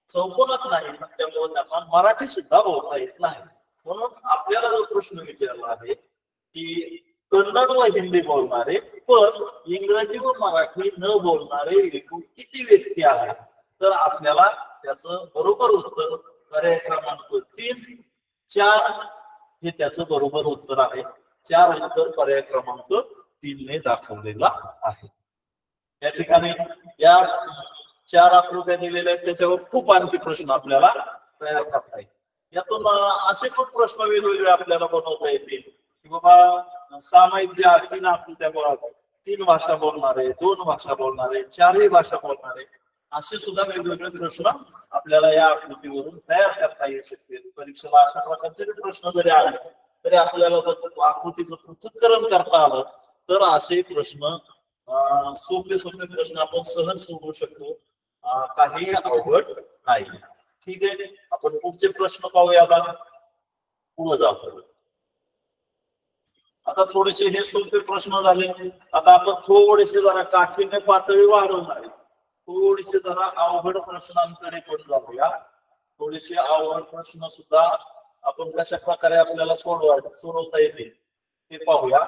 चौकोनात नाही, त्यामुळे त्यांना मराठी सुद्धा बोलता येत नाही. म्हणून आपल्याला जो प्रश्न विचारला आहे की कन्नड व हिंदी बोलणारे पण इंग्रजी व मराठी न बोलणारे एकूण किती व्यक्ती आहेत, तर आपल्याला त्याचं बरोबर उत्तर पर्याय क्रमांक 3, 4 हे त्याचं बरोबर उत्तर आहे. 4 उत्तर पर्याय क्रमांक 3 ने दाखवलेला आहे. या ठिकाणी या 4 आकृत्या दिलेल्या आहेत, त्याच्यावर खूप आणखी प्रश्न आपल्याला तयार करता येईल. यातून असे खूप प्रश्न वेगवेगळे आपल्याला बनवता येतील की बाबा सामायिक ज्या 3 आकृत्या, 3 भाषा बोलणारे, 2 भाषा बोलणारे, 4ही भाषा बोलणारे, असे सुद्धा वेगवेगळे प्रश्न आपल्याला या आकृतीवरून तयार करता येऊ शकतील. परीक्षेला अशा प्रकारचे प्रश्न जरी आले तरी आपल्याला जर आकृतीचं पृथक्करण करता आलं तर असे प्रश्न, सोपे प्रश्न आपण सहज सोडवू शकतो, काही अवघड नाही. ठीक आहे, आपण पुढचे प्रश्न पाहूया. आता पुढे जाऊ. आता थोडेसे हे सोपे प्रश्न झाले. आता आपण थोडेसे जरा काठीण्य पातळी वाढवणार आहे, थोडेसे जरा अवघड प्रश्नांकडे पण जाऊया. थोडेसे अवघड प्रश्न सुद्धा आपण कशा प्रकारे आपल्याला सोडवता येते ते पाहूया.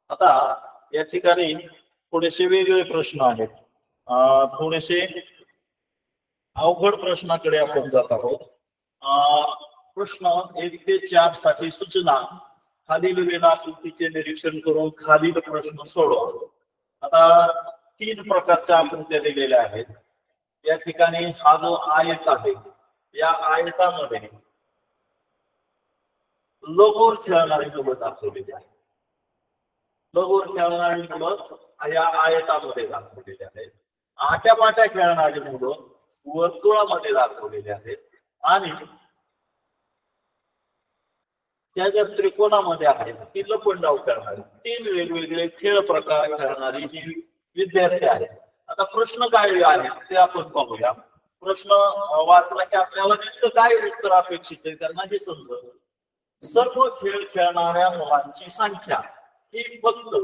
आता या ठिकाणी थोडेसे वेगळे प्रश्न आहेत, थोडेसे अवघड प्रश्नाकडे आपण जात आहोत. प्रश्न 1 ते 4 साठी सूचना, खालील वेळापट्टीचे निरीक्षण करून खालील प्रश्न सोडवा. आता 3 प्रकारच्या आकृत्या दिलेल्या आहेत. या ठिकाणी हा जो आयत आहे, या आयतामध्ये लगोर खेळणारी मुलं दाखवलेली आहे. लगोर खेळणारी मुलं या आयतामध्ये दाखवलेली आहेत. आट्यापाट्या खेळणारी मुलं वर्तुळामध्ये दाखवलेली आहेत. आणि त्या ज्या त्रिकोणामध्ये आहेत ती लपंडाव खेळणारी 3 वेगवेगळे खेळ प्रकार खेळणारी ही विद्यार्थी आहेत. आता प्रश्न काय आहे ते आपण पाहूया. प्रश्न वाचला की आपल्याला नेमकं काय उत्तर अपेक्षित आहे त्यांना हे समजलं. सर्व खेळ खेळणाऱ्या मुलांची संख्या ही फक्त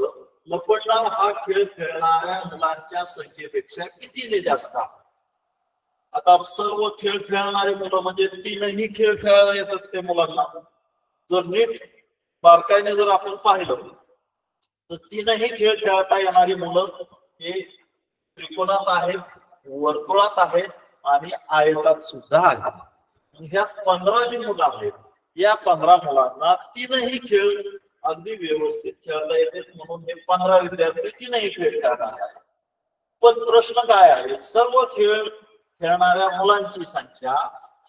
लपंडाव हा खेळ खेळणाऱ्या मुलांच्या संख्येपेक्षा कितीने जास्त आहे. आता सर्व खेळ खेळणारे मुलं म्हणजे 3ही खेळ खेळायला येतात त्या मुलांना. जर नीट बारकाईने जर आपण पाहिलं तर 3ही खेळ खेळता येणारी मुलं हे त्रिकोणात आहेत, वर्तुळात आहेत आणि आयतात सुद्धा आहेत. ह्या 15 जी मुलं आहेत या 15 मुलांना 3ही खेळ अगदी व्यवस्थित खेळता येते, म्हणून हे 15 विद्यार्थी 3ही खेळ खेळणार आहेत. पण प्रश्न काय आहे, सर्व खेळ खेळणाऱ्या मुलांची संख्या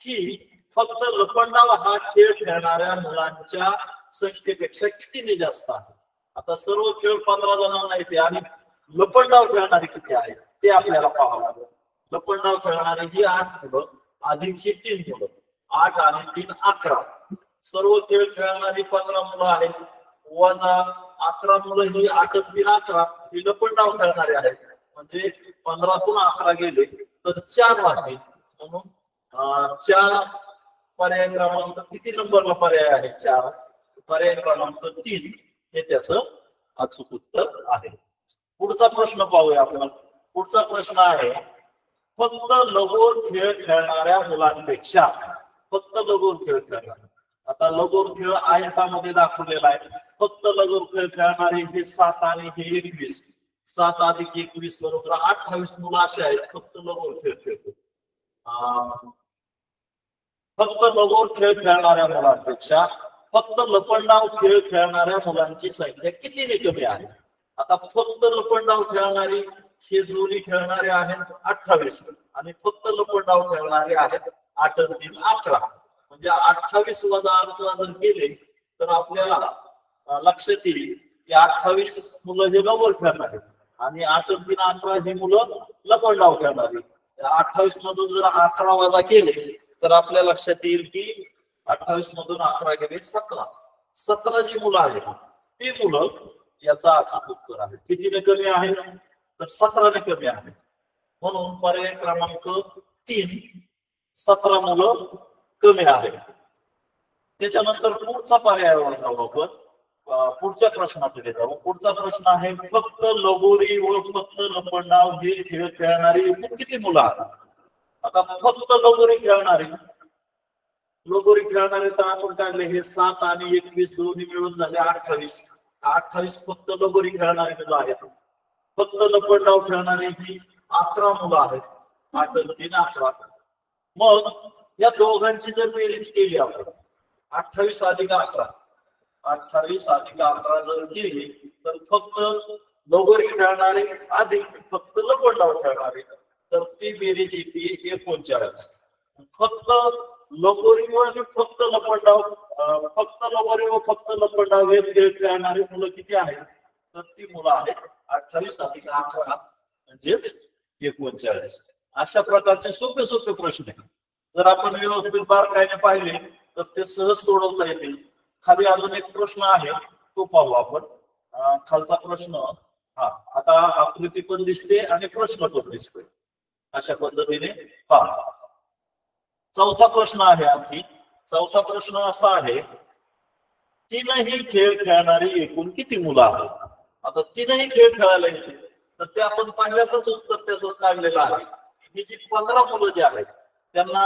ही फक्त लपंडाव हा खेळ खेळणाऱ्या मुलांच्या संख्येपेक्षा कितीने जास्त आहे. आता सर्व खेळ 15 जणांना येते आणि लपंडाव खेळणारे किती आहेत ते आपल्याला पाहावं लागेल. लपंडाव खेळणारे ही 8 मुलं अधिक ही 3 मुलं, 8 आणि 3 11. सर्व खेळ खेळणारी 15 मुलं आहेत, वजा 11 मुलं ही 8 आणि 3 11 ही लपंडाव खेळणारे आहेत. म्हणजे 15तून 11 गेले तर 4 राहतील. म्हणून 4 पर्याय क्रमांक किती नंबरला पर्याय आहे 4, पर्याय क्रमांक 3 हे त्याचं अचूक उत्तर आहे. पुढचा प्रश्न पाहूया आपण. पुढचा प्रश्न आहे, फक्त लगोर खेळ खेळणाऱ्या मुलांपेक्षा फक्त लगोर खेळ खेळणार. आता लगोर खेळ आयतामध्ये दाखवलेला आहे. फक्त लगोर खेळ खेळणारे हे 7 आणि हे 21. 7 अधिक 21 बरोबर 28 मुलं असे आहेत फक्त लगोर खेळ खेळतो. फक्त लगोर खेळ खेळणाऱ्या मुलांपेक्षा फक्त लपंडाव खेळ खेळणाऱ्या मुलांची संख्या कितीने कमी आहे. आता फक्त लपंडाव खेळणारी हे दोन्ही खेळणारे आहेत 28 आणि फक्त लपंडाव खेळणारे आहेत 8 आणि 3 11. म्हणजे 28 वजा 11 जर केले तर आपल्याला लक्षात येईल की 28 मुलं हे लगोर खेळणारे आणि 8 आणि 3 11 ही मुलं लपंडाव खेळणारी. 28 मधून जर 11 वजा केले तर आपल्या लक्षात येईल की 28 मधून 11 गेले 17. 17 जी मुलं आहेत ती मुलं याचा अचूक उत्तर आहे. कितीने कमी आहे तर 17ने कमी आहे. म्हणून पर्याय क्रमांक 3 17 मुलं कमी आहे. त्याच्यानंतर पुढचा पर्यायावर जाऊ आपण. पुढच्या प्रश्नाकडे जाऊ. पुढचा प्रश्न आहे, फक्त लगोरी व फक्त लपंडाव हे खेळ खेळणारी एकूण किती मुलं आहेत. आता फक्त लगोरी खेळणारे तर आपण काढले हे 7 आणि 21 दोन्ही मिळून झाले 28. 28 फक्त लगोरी खेळणारी मुलं आहेत. फक्त लपंडाव खेळणारी ही 11 मुलं आहेत, 8 आणि 3 11. मग या दोघांची जर बेरीज केली आपण 28 अधिक 11 जर केली तर फक्त लगोरी खेळणारे अधिक फक्त लपंडाव खेळणारे तर ती बेरीज येते 39. फक्त लगोरी आणि फक्त लपंडाव फक्त लपंडाव हे खेळ खेळणारी मुलं किती आहेत तर ती मुलं आहेत 28 अधिक 11 म्हणजेच 39. अशा प्रकारचे सोपे सोपे प्रश्न आहेत. जर आपण व्यवस्थित बारकाईने पाहिले तर ते सहज सोडवता येतील. खाली अजून एक प्रश्न आहे तो पाहू आपण. खालचा प्रश्न आता आकृती पण दिसते आणि प्रश्न पण दिसतोय. अशा पद्धतीने पहा. चौथा प्रश्न आहे आणखी. चौथा प्रश्न असा आहे, 3ही खेळ खेळणारी एकूण किती मुलं आहेत. आता 3ही खेळ खेळायला येते तर ते आपण पहिल्याच उत्तर त्याचं काढलेलं आहे. ही जी 15 मुलं जी आहेत त्यांना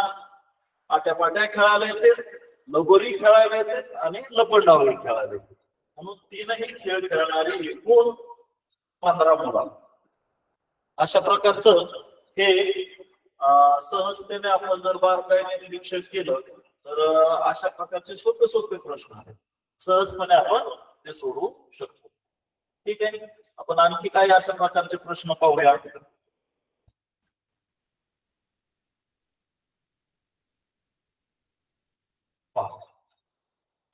आट्यापाट्या खेळायला येते, लगोरी खेळायला येते आणि लपंडावही खेळायला येते. म्हणून 3ही खेळ खेळणारी एकूण 15 मुलं. अशा प्रकारचं हे सहजतेने आपण जर बारकाईने निरीक्षण केलं तर अशा प्रकारचे सोपे सोपे प्रश्न आहेत. सहजपणे आपण ते सोडवू शकतो. ठीक आहे, आपण आणखी काही अशा प्रकारचे प्रश्न पाहूया.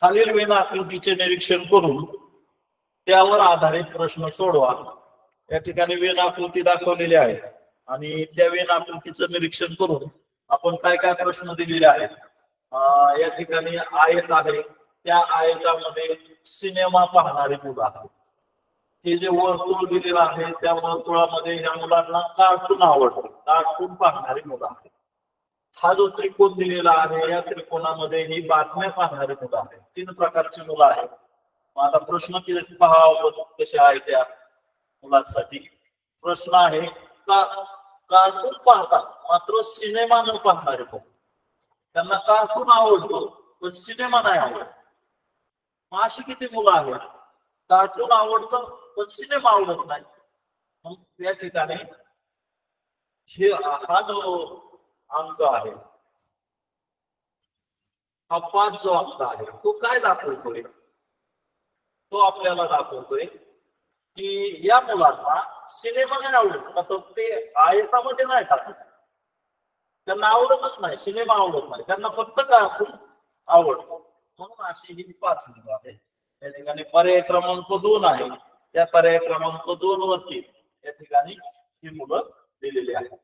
खालील वेन आकृतीचे निरीक्षण करून त्यावर आधारित प्रश्न सोडवा. या ठिकाणी वेन आकृती दाखवलेली आहे आणि त्या वेन आकृतीचं निरीक्षण करून आपण काय काय प्रश्न दिलेले आहेत. या ठिकाणी आयत आहे, त्या आयतामध्ये सिनेमा पाहणारी मुलं आहेत. हे जे वर्तुळ दिलेलं आहे त्या वर्तुळामध्ये ह्या मुलांना कार्टून आवडतं, कार्टून पाहणारी मुलं आहेत. हा जो त्रिकोण दिलेला आहे या त्रिकोणामध्ये ही बातम्या पाहणारी मुलं आहेत. 3 प्रकारची मुलं आहेत. आता प्रश्न किती पहा कसे आहे त्या मुलांसाठी. प्रश्न आहे का कार्टून पाहतात मात्र सिनेमा न पाहणारे मुलं. त्यांना कार्टून आवडतो पण सिनेमा नाही आवडत. मग अशी किती मुलं आहेत? कार्टून आवडतं पण सिनेमा आवडत नाही. मग या ठिकाणी हा जो अंक आहे, हा 5 जो अंक आहे तो काय दाखवतोय? तो आपल्याला दाखवतोय की या मुलांना सिनेमा नाही आवडत, तर ते आयतामध्ये नाही टाकत. त्यांना आवडतच नाही, सिनेमा आवडत नाही, त्यांना फक्त कार्टून आवडतं. म्हणून अशी ही 5 मुलं आहेत. या ठिकाणी पर्याय क्रमांक 2 आहे. त्या पर्याय क्रमांक 2 वरती या ठिकाणी ही मुलं दिलेली आहेत.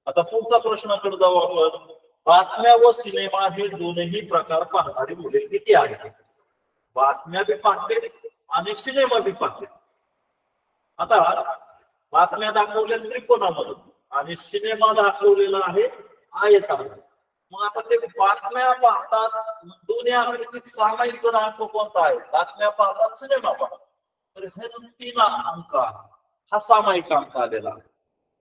आता पुढचा प्रश्नाकडे जाऊ आपण. बातम्या व सिनेमा हे दोनही प्रकार पाहणारी मुले किती आहेत? बातम्या बी पाहते आणि सिनेमा बी पाहते. आता बातम्या दाखवल्या त्रिकोणामधून आणि सिनेमा दाखवलेला आहे आयतामध्ये. मग आता ते बातम्या पाहतात, दोन्ही आकृतीत सामायिक जर अंक कोणता आहे? बातम्या पाहतात, सिनेमा पाहतात. तर हे जो 3 अंक आहे हा सामायिक अंक आलेला आहे.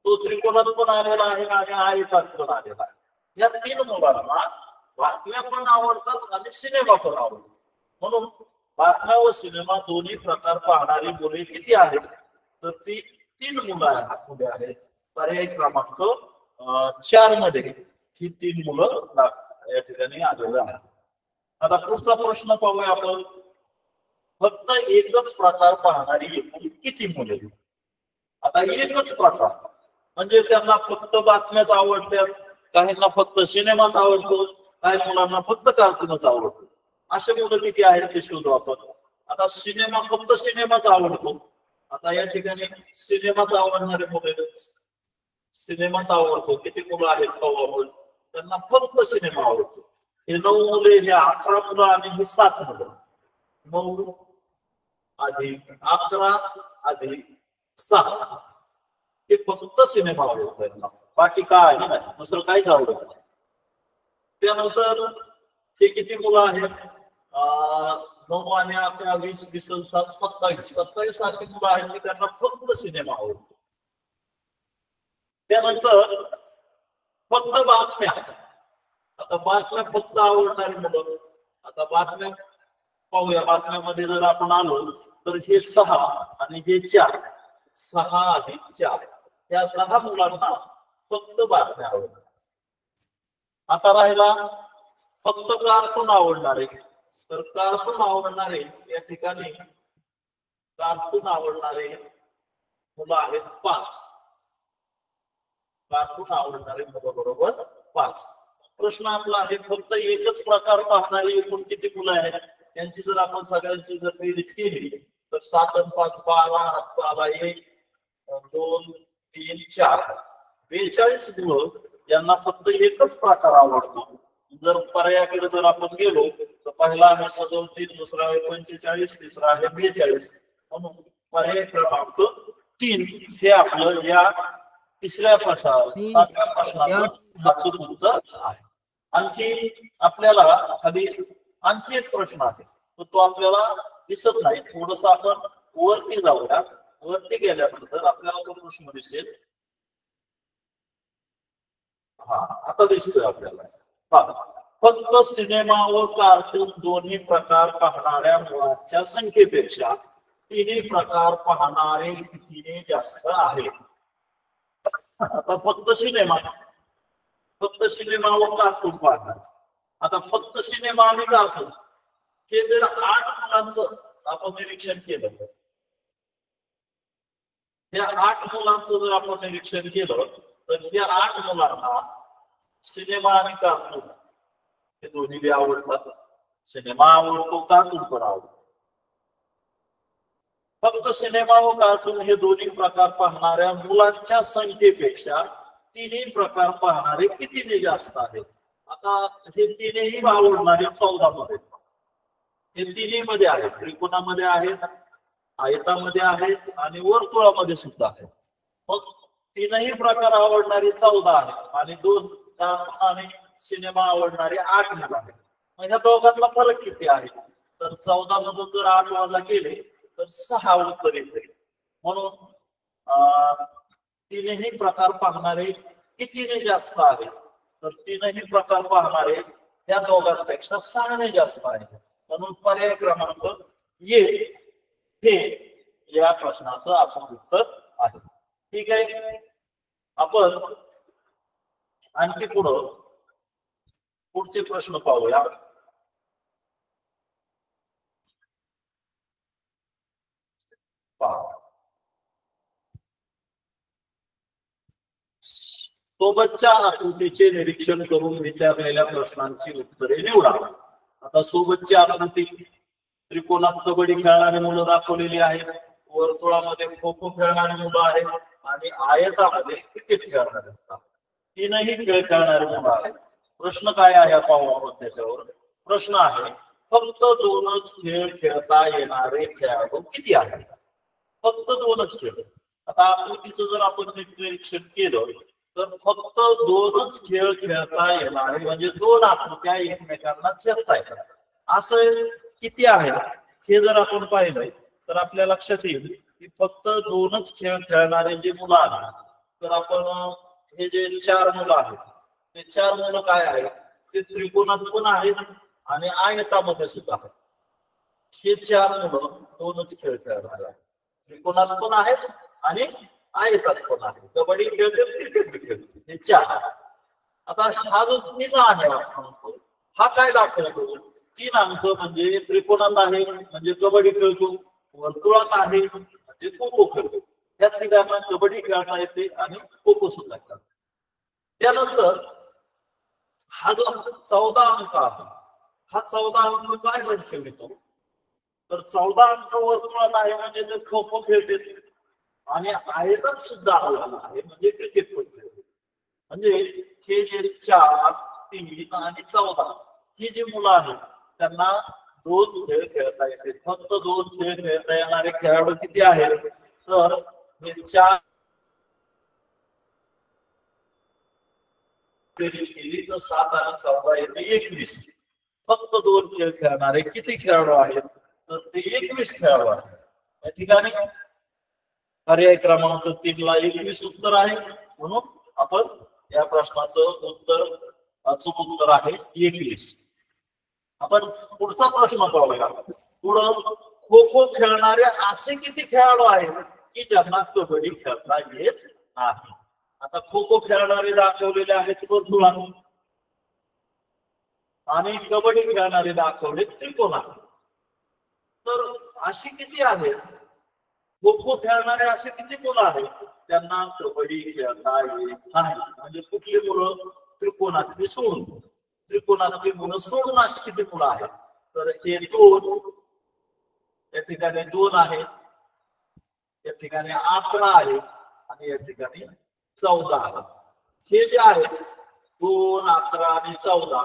तो त्रिकोणात पण आलेला आहे आणि आयतात पण आलेला आहे. या 3 मुलांना बातम्या पण आवडतात आणि सिनेमा पण आवडतात. म्हणून बातम्या व सिनेमा दोन्ही प्रकार पाहणारी मुले किती आहेत? तर ती 3 मुले आहेत. पर्याय क्रमांक 4 मध्ये ही 3 मुलं या ठिकाणी आलेलं आहे. आता पुढचा प्रश्न पाहूया आपण. फक्त एकच प्रकार पाहणारी एकूण किती मुले? आता एकच प्रकार म्हणजे त्यांना फक्त बातम्याच आवडतात, काहींना फक्त सिनेमाच आवडतो, काही मुलांना फक्त कार्टूनच आवडतो. असे मुलं किती आहेत ते शोधू आपण. आता फक्त सिनेमाच आवडतो. आता या ठिकाणी सिनेमाच आवडणारे मुले, सिनेमाच आवडतो किती मुलं आहेत पाहू आपण. त्यांना फक्त सिनेमा आवडतो. हे 9 मुले, हे 11 मुलं आणि हे 7 मुलं. 9 अधिक 11 अधिक 6 हे फक्त सिनेमा आवडतो त्यांना, बाकी काय नाही, दुसरं काहीच आवडत नाही. त्यानंतर हे किती मुलं आहेत? 9 आणि 11 20 20 27 अशी मुलं आहेत की त्यांना फक्त सिनेमा आवडतो. त्यानंतर फक्त बातम्या. आता बातम्या फक्त आवडणारी मुलं. आता बातम्या पाहूया. बातम्यामध्ये जर आपण आलो तर हे 6 आणि हे 4, 6 अधिक 4 या 10 मुलांना फक्त बातम्या आवडतात. आता राहिला फक्त कार्टून आवडणारे. तर कार्टून आवडणारे या ठिकाणी कार्टून आवडणारे मुलं आहेत 5. कार्टून आवडणारे मुलं बरोबर 5. प्रश्न आपला आहे फक्त एकच प्रकार पाहणारी एकूण किती मुलं आहेत? त्यांची जर आपण सगळ्यांची जर बेरीज केली तर 7 आणि 5 12, 1 2 3 4 42 मुलं यांना फक्त एकच प्रकार आवडतो. जर पर्यायाकडे जर आपण गेलो तर पहिला आहे 37, दुसरा आहे 45, तिसरा आहे 42. म्हणून पर्याय क्रमांक 3 हे आपलं या तिसऱ्या प्रश्नाचं 7व्या प्रश्नाचं उत्तर आहे. आणखी आपल्याला खाली आणखी एक प्रश्न आहे, तो आपल्याला दिसत नाही. थोडस आपण वरती जाऊया. वरती गेल्यानंतर आपल्याला तो प्रश्न दिसेल. आता दिसतोय आपल्याला. फक्त सिनेमा व कार्टून दोन्ही प्रकार पाहणाऱ्या मुलांच्या संख्येपेक्षा तिन्ही प्रकार पाहणारे कितीने जास्त आहेत? आता फक्त सिनेमा व कार्टून पाहतात. आता फक्त सिनेमा आणि कार्टून हे जर 8 मुलांचं आपण निरीक्षण केलं या 8 मुलांचं जर आपण निरीक्षण केलं तर या 8 मुलांना सिनेमा आणि कार्टून हे दोन्ही बी आवडतात. सिनेमा आवडतो, कार्टून पण आवडतो. फक्त सिनेमा व कार्टून हे दोन्ही प्रकार पाहणाऱ्या मुलांच्या संख्येपेक्षा तिन्ही प्रकार पाहणारे कितीने जास्त आहेत? आता हे तिन्ही आवडणारे 14 मध्ये, हे तिन्ही मध्ये आहेत. त्रिकोणामध्ये आहेत, आयतामध्ये आहेत आणि वर्तुळामध्ये सुद्धा आहेत. मग तीनही प्रकार आवडणारे 14 आहेत आणि 2 कार्टून आणि सिनेमा आवडणारे 8 मुलं आहेत. मग ह्या दोघांना फरक किती आहे? तर 14 मधून जर 8 वजा केले तर 6 उत्तर येते. म्हणून तीनही प्रकार पाहणारे कितीने जास्त आहेत? तर तीनही प्रकार पाहणारे त्या दोघांपेक्षा 6 ने जास्त आहेत. म्हणून पर्याय क्रमांक ए हे या प्रश्नाचं अचूक उत्तर आहे. ठीक आहे, आपण आणखी पुढचे प्रश्न पाहूया. सोबतच्या आकृतीचे निरीक्षण करून विचारलेल्या प्रश्नांची उत्तरे निवडा. आता सोबतची आकृती त्रिकोणात कबड्डी खेळणारी मुलं दाखवलेली आहेत, वर्तुळामध्ये खो खो खेळणारी मुलं आहेत आणि आयतामध्ये क्रिकेट खेळणारे मुलं. तीनही खेळ खेळणारी मुलं आहेत. प्रश्न काय आहे पाहू आपण त्याच्यावर. प्रश्न आहे, फक्त 2च खेळ खेळता येणारे खेळाडू किती आहेत? फक्त 2च खेळ. आता आकृतीचं जर आपण निरीक्षण केलं तर फक्त 2च खेळ खेळता येणारे म्हणजे 2 आकृत्या एकमेकांना छेदता येतात असं किती आहे हे जर आपण पाहिलं तर आपल्या लक्षात येईल की फक्त 2च खेळ खेळणारे जे मुलं आहेत, तर आपण हे जे 4 मुलं आहेत ते 4 मुलं काय आहेत? ते त्रिकोणात पण आहेत आणि आयतामध्ये सुद्धा आहेत. हे 4 मुलं 2च खेळ खेळणारे आहेत. त्रिकोणात पण आहेत आणि आयतात पण आहे. कबड्डी खेळते, क्रिकेट खेळते, हे 4. आता हा जो 3 आहे हा काय दाखवतो? 3 अंक म्हणजे त्रिकोणात आहे म्हणजे कबड्डी खेळतो, वर्तुळात आहे म्हणजे खो खो खेळतो. या तिघांना कबड्डी खेळता येते आणि खो खो सुद्धा खेळतात. त्यानंतर हा जो 14 अंक आहे, हा 14 अंक काय दर्शवितो? तर 14 अंक वर्तुळात आहे म्हणजे ते खो खो खेळते आणि आयतात सुद्धा आहे म्हणजे क्रिकेट पण खेळते. म्हणजे हे जे 4, 3 आणि 14 ही जी मुलं आहेत त्यांना 2 खेळ खेळता येते. फक्त 2 खेळ खेळता येणारे खेळाडू किती आहेत? तर हे 4 केली तर 7 आणि 14 येते 21. फक्त 2 खेळ खेळणारे किती खेळाडू आहेत? तर ते 21 खेळाडू आहेत. या ठिकाणी पर्याय क्रमांक 3 ला 21 उत्तर आहे. म्हणून आपण या प्रश्नाचं उत्तर अचूक उत्तर आहे 21. आपण पुढचा प्रश्न पाहूया. पुढं खो खो खेळणारे असे किती खेळाडू आहेत की ज्यांना कबड्डी खेळता येत नाही? आता खो खो खेळणारे दाखवलेले आहेत वर्तुळात आणि कबड्डी खेळणारे दाखवले त्रिकोणात. तर अशी किती आहेत? खो खो खेळणारे असे किती मुलं आहेत त्यांना कबड्डी खेळता येत नाही? म्हणजे कुठली मुलं? त्रिकोणातली सोडून. त्रिकोणातली मुलं सोडून अशी किती मुलं आहेत? तर हे 2, या ठिकाणी 2 आहे, या ठिकाणी 11 आहे आणि या ठिकाणी 14 आहे. हे जे आहेत 2, 11 आणि 14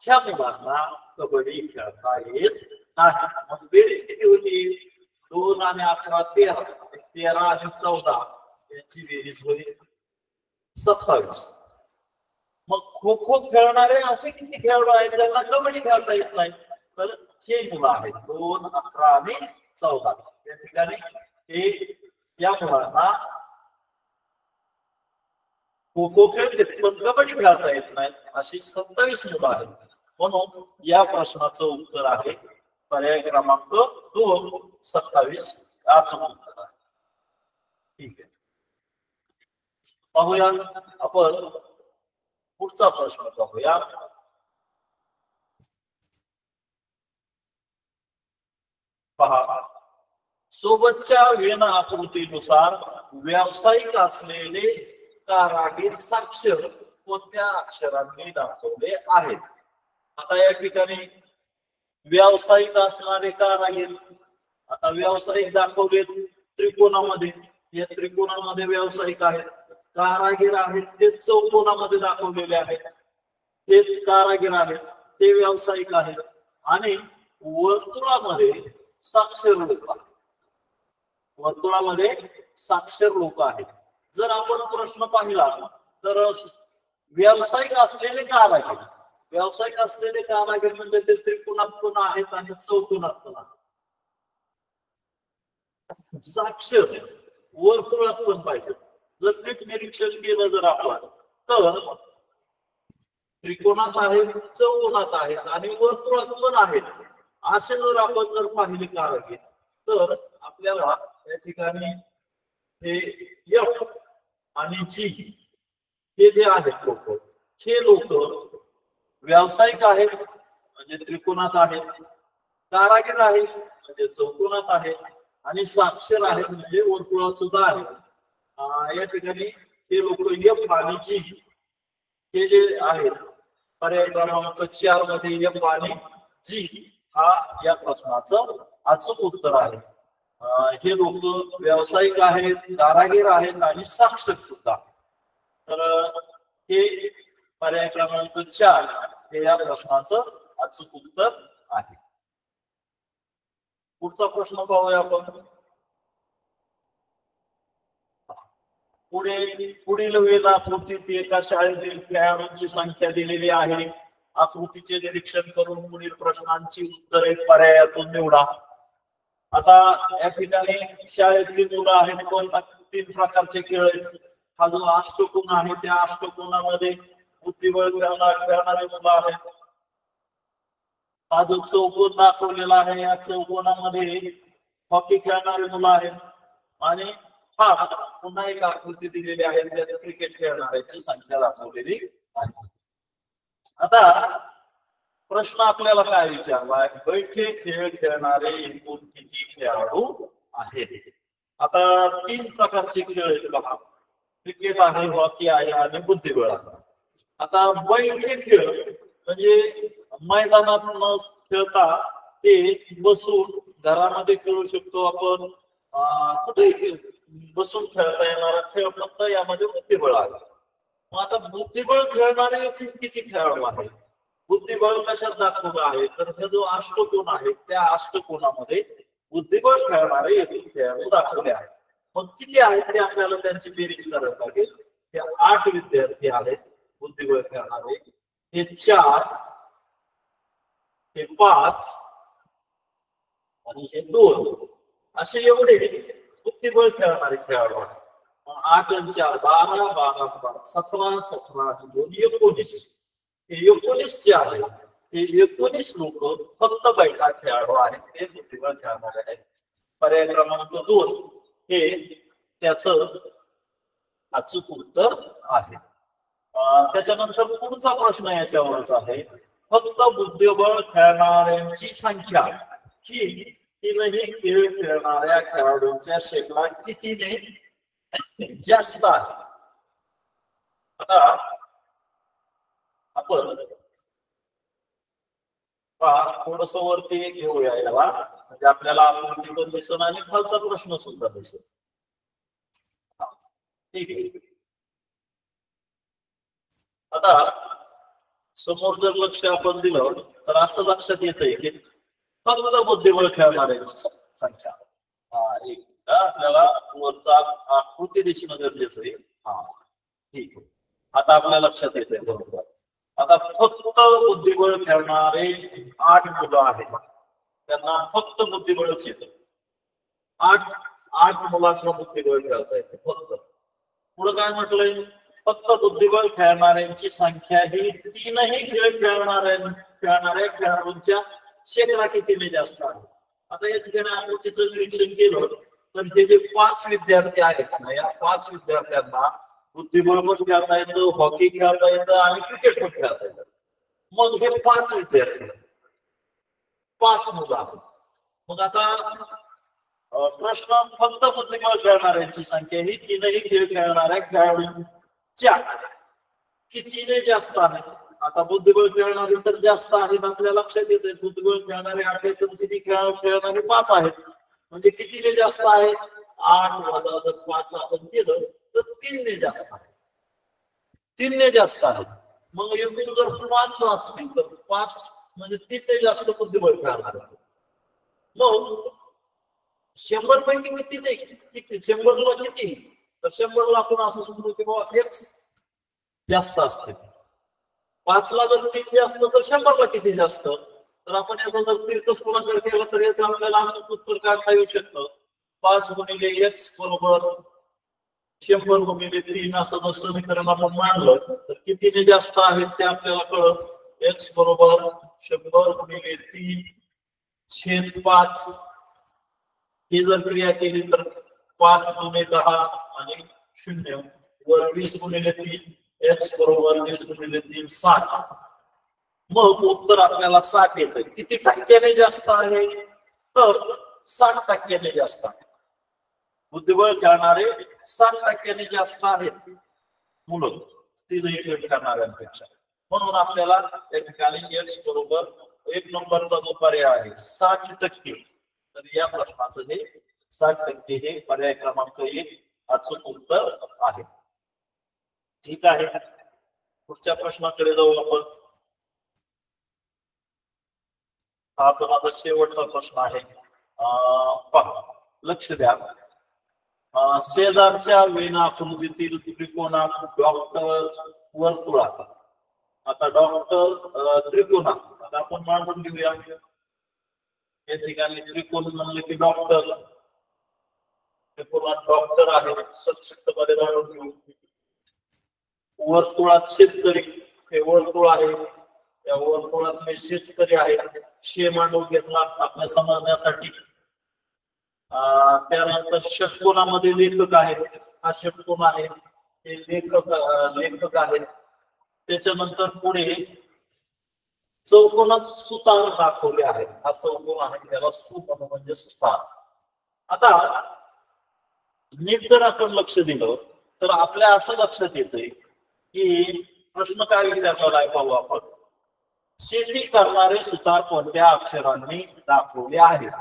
ह्या मुलांना कबड्डी खेळता येत नाही. मग बेरीज किती होती? 2 आणि 11 13, 13 आणि 14 यांची बेरीज होईल 27. मग खो खो खेळणारे असे किती खेळाडू आहेत ज्यांना कबड्डी खेळता येत नाही? तर हे मुलं आहेत 2, 11 आणि 14. या ठिकाणी हे या मुलांना खो खो खेळते पण कबड्डी खेळता येत नाही अशी 27 मुलं आहेत. म्हणून या प्रश्नाचं उत्तर आहे पर्याय क्रमांक 2, 27 अचूक उत्तर आहे. ठीक आहे, पाहूया आपण पुढचा प्रश्न पाहूया. पहा, सोबतच्या वेन आकृतीनुसार व्यावसायिक असलेले कारागीर साक्षर कोणत्या अक्षरांनी दाखवले आहेत? आता या ठिकाणी व्यावसायिक असणारे कारागीर, आता व्यावसायिक दाखवले त्रिकोणामध्ये, या त्रिकोणामध्ये व्यावसायिक आहेत. कारागीर आहेत ते चौकोनामध्ये दाखवलेले आहेत, ते कारागीर आहेत, ते व्यावसायिक आहेत. आणि वर्तुळामध्ये साक्षर लोक आहेत, वर्तुळामध्ये साक्षर लोक आहेत. जर आपण प्रश्न पाहिला तर व्यावसायिक असलेले कारागीर, व्यावसायिक असलेले कारागीर म्हणजे ते त्रिकोणात पण आहेत आणि चौकोनात पण आहेत. साक्षर वर्तुळात पण पाहिजे. जर नीट निरीक्षण केलं जर आपण तर त्रिकोणात आहेत, चौकोनात आहेत आणि वर्तुळात पण आहेत, असे जर आपण जर पाहिले कारागीर तर आपल्याला या ठिकाणी हे एफ आणि जी हे जे आहेत लोक, हे लोक व्यावसायिक आहेत म्हणजे त्रिकोणात आहेत, कारागीर आहेत म्हणजे चौकोनात आहेत आणि साक्षर आहेत म्हणजे वर्तुळात सुद्धा आहेत. या ठिकाणी हे लोक एफ आणि जी हे जे आहेत, पर्याय क्रमांक 4 मध्ये एफ आणि जी हा या प्रश्नाचं अचूक उत्तर आहे. हे लोक व्यावसायिक आहेत, कारागीर आहेत आणि साक्षर सुद्धा. तर हे पर्याय क्रमांक 4 हे या प्रश्नाचं अचूक उत्तर आहे. पुढचा प्रश्न पाहूया आपण. पुढील वेद आकृतीत एका शाळेतील खेळाडूंची संख्या दिलेली आहे. आकृतीचे निरीक्षण करून पुढील प्रश्नांची उत्तरे पर्यायातून निवडा. आता या ठिकाणी शाळेतली मुलं आहेत, पण 3 प्रकारचे खेळ आहेत. हा जो अष्टकोन आहे त्या अष्टकोनामध्ये बुद्धिबळ खेळणारे मुलं आहेत. हा जो चौकोन दाखवलेला आहे या चौकोनामध्ये हॉकी खेळणारे मुलं आहेत. आणि हा पुन्हा एक आकृती दिलेली आहे त्यात क्रिकेट खेळणाऱ्यांची संख्या दाखवलेली आहे. आता प्रश्न आपल्याला काय विचारलाय, बैठे खेळ खेळणारे एकूण किती खेळाडू आहेत? आता 3 प्रकारचे खेळ आहेत बघा, क्रिकेट आहे, हॉकी आहे आणि बुद्धिबळ आहे. आता बैठे खेळ म्हणजे मैदानात न खेळता ते बसून घरामध्ये खेळू शकतो आपण, कुठेही बसून खेळता येणारा खेळ फक्त यामध्ये बुद्धिबळ आहे. मग आता बुद्धिबळ खेळणारे एकूण किती खेळाडू आहेत? बुद्धिबळ कशात दाखवलं आहे तर हा जो अष्टकोन आहे त्या अष्टकोनामध्ये बुद्धिबळ खेळणारे एकूण खेळाडू दाखवले आहेत. मग किती आहेत ते आपल्याला त्यांची बेरीज करावी लागेल. हे 8 विद्यार्थी आहेत बुद्धिबळ खेळणारे, हे 4, हे 5 आणि हे 2 असे एवढे बुद्धिबळ खेळणारे खेळाडू आहेत. 8 आणि 4 12, 12, 12, 17, 17 आणि 2 19. हे 19 जे आहेत हे 19 लोक फक्त बैठा खेळाडू आहेत, ते बुद्धिबळ खेळणारे आहेत. पर्याय क्रमांक 2 हे त्याचं अचूक उत्तर आहे. त्याच्यानंतर पुढचा प्रश्न याच्यावरच आहे, फक्त बुद्धिबळ खेळणाऱ्यांची संख्या ही 3ही खेळ खेळणाऱ्या खेळाडूंच्या शेकडा कितीने जास्त आहे? आता आपण थोडस वरती घेऊया याला, म्हणजे आपल्याला आकृती पण दिसेल आणि खालचा प्रश्न सुद्धा दिसेल. ठीक आहे. आता समोर जर लक्ष आपण दिलं तर असं लक्षात येतंय की फक्त बुद्धिबळ खेळणाऱ्यांची संख्या आपल्याला वरचा आकृती दिसणं गरजेचं आहे. ठीक आहे, आता आपल्या लक्षात येतंय बरोबर. आता फक्त बुद्धिबळ खेळणारे 8 मुलं आहेत, त्यांना फक्त बुद्धिबळच येतं. 8 मुलांना बुद्धिबळ खेळता येते फक्त. पुढे काय म्हटलंय, फक्त बुद्धिबळ खेळणाऱ्यांची संख्या ही 3ही खेळ खेळणाऱ्या खेळाडूंच्या शेकडा कितीने जास्त आहे? आता या ठिकाणी आकृतीचं निरीक्षण केलं तर हे जे 5 विद्यार्थी आहेत ना, या 5 विद्यार्थ्यांना बुद्धिबळ पण खेळता येतं, हॉकी खेळता येतं आणि क्रिकेट पण खेळता येतं. मग हे 5 विद्यार्थी 5 मुलं आहेत. मग आता प्रश्न फक्त बुद्धिबळ खेळणाऱ्यांची संख्या ही तीनही खेळ खेळणाऱ्या खेळाडूंच्या कितीने जास्त आहे. आता बुद्धिबळ खेळणारे तर जास्त आहेत आपल्या लक्षात येते. बुद्धिबळ खेळणारे 8 आहेत तर किती खेळणारे 5 आहेत. म्हणजे कितीने जास्त आहे. 8 वजा जर 5 आपण केलं तर 3ने जास्त आहे. 3ने जास्त आहे. मग एकूण जर 5 असतील तर 5 म्हणजे 3ने जास्त बुद्धिबळ खेळणार आहे. मग 100 पैकी किती 100ला किती तर 100ला आपण असं समजू की बाबा एक्स जास्त असते. 5ला जर 3 जास्त तर 100ला किती जास्त. तर आपण याचा जर तिरकस गुणाकार केला तर याचं आपल्याला असं उत्तर काढता येऊ शकतं. 5 गुणिले एक्स बरोबर 100 गुणिले 3 असं जर समीकरण आपण मांडलं तर कितीने जास्त आहेत ते आपल्याला कळत. एक्स बरोबर 100 गुणिले 3 छेद 5 ही जर क्रिया केली तर 5 गुणे 10 आणि 0 वर 20 गुणिले 3 एक्स बरोबर 20 गुणिले 3 60. मग उत्तर आपल्याला 60 येतं. किती टक्क्याने जास्त आहे तर 60% जास्त आहे. बुद्धिबळ खेळणारे 60% जास्त आहेत मुलं तीनही खेळ खेळणाऱ्यांपेक्षा. म्हणून आपल्याला या ठिकाणी एक्स बरोबर 1 नंबरचा जो पर्याय आहे 60%. तर या प्रश्नाचं हे 60% हे पर्याय क्रमांक 1 अचूक उत्तर आहे. ठीक आहे. पुढच्या प्रश्नाकडे जाऊ आपण. हा पण आता शेवटचा प्रश्न आहे. पहा लक्ष द्या. शेजारच्या वेन आकृतीतील त्रिकोणात डॉक्टर वर्तुळात. आता डॉक्टर त्रिकोणात आता आपण मांडून घेऊया. या ठिकाणी त्रिकोण म्हणले की डॉक्टर त्रिकोणात डॉक्टर आहे. संक्षिप्त मध्ये मांडून घेऊ. वर्तुळात शेतकरी हे वर्तुळ आहे. या वर्तुळातले शेतकरी आहेत. शे मांडून घेतला आपल्या समजण्यासाठी. त्यानंतर षटकोनामध्ये लेखक आहेत. हा षटकोन आहे. हे लेखक आहेत. त्याच्यानंतर पुढे चौकोनात सुतार दाखवले आहेत. हा चौकोन आहे त्याला सुकोन म्हणजे सुतार. आता नीट जर आपण लक्ष दिलं तर आपल्या असं लक्षात येतंय की प्रश्न काय विचारलेला आहे पाहू आपण. शेती करणारे सुतार कोणत्या अक्षरांनी दाखवले आहेत.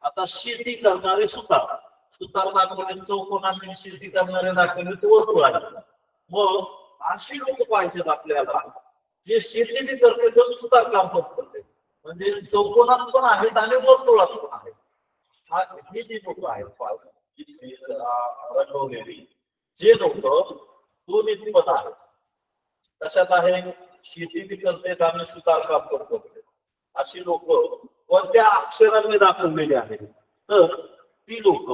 आता शेती करणारे सुतार दाखवले चौकोनांनी. शेती करणारे दाखवले ते वर्तुळाने. मग अशी लोक पाहिजेत आपल्याला जे शेती करते तर सुतार काम करते. म्हणजे चौकोनात पण आहेत आणि वर्तुळात पण आहेत. हे जे लोक आहेत रंगवलेली जे लोक दोन्ही पद आहेत. कशात आहे शेती बी करते आणि सुतार काम करतो. अशी लोक कोणत्या अक्षरांनी दाखवलेली आहेत तर ती लोक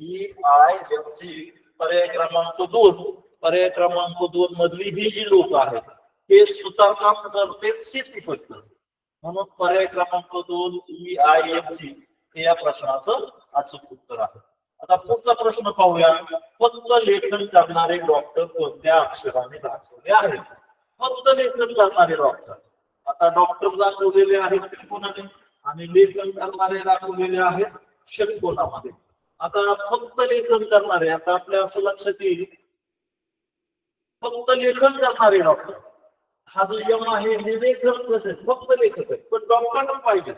EIFG पर्याय क्रमांक 2. पर्याय क्रमांक 2 मधली ही जी लोक आहेत हे सुतार काम करते शेती करतात. म्हणून पर्याय क्रमांक 2 EIFG हे या प्रश्नाचं अचूक उत्तर आहे. आता पुढचा प्रश्न पाहूया. फक्त लेखन करणारे डॉक्टर कोणत्या अक्षराने दाखवले आहेत. फक्त लेखन करणारे डॉक्टर. आता डॉक्टर दाखवलेले आहेत त्रिकोणाने आणि लेखन करणारे दाखवलेले आहेत षटकोनामध्ये. आता फक्त लेखन करणारे आता आपल्या असं लक्षात येईल फक्त लेखन करणारे डॉक्टर हा जो यम आहे हे लेखन कसे फक्त लेखक आहे पण डॉक्टर पाहिजे.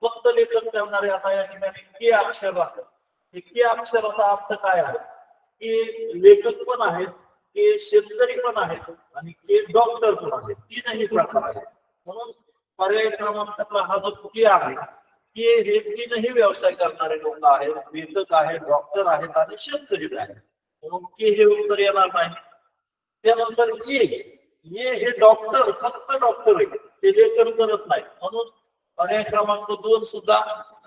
फक्त लेखन करणारे आता या ठिकाणी के अक्षर आहे. हे के अक्षराचा अर्थ काय आहे की लेखक पण आहेत, के शेतकरी पण आहेत आणि के डॉक्टर पण आहेत. तीनही प्रकार आहेत. म्हणून पर्याय क्रमांकातला हा जो के आहे के हे तीनही व्यवसाय करणारे लोक आहेत. लेखक आहेत, डॉक्टर आहेत आणि शेतकरी आहेत. म्हणून के हे उत्तर येणार नाही. त्यानंतर ये हे डॉक्टर फक्त डॉक्टर आहे ते लेखन करत नाही. म्हणून पर्याय क्रमांक 2 सुद्धा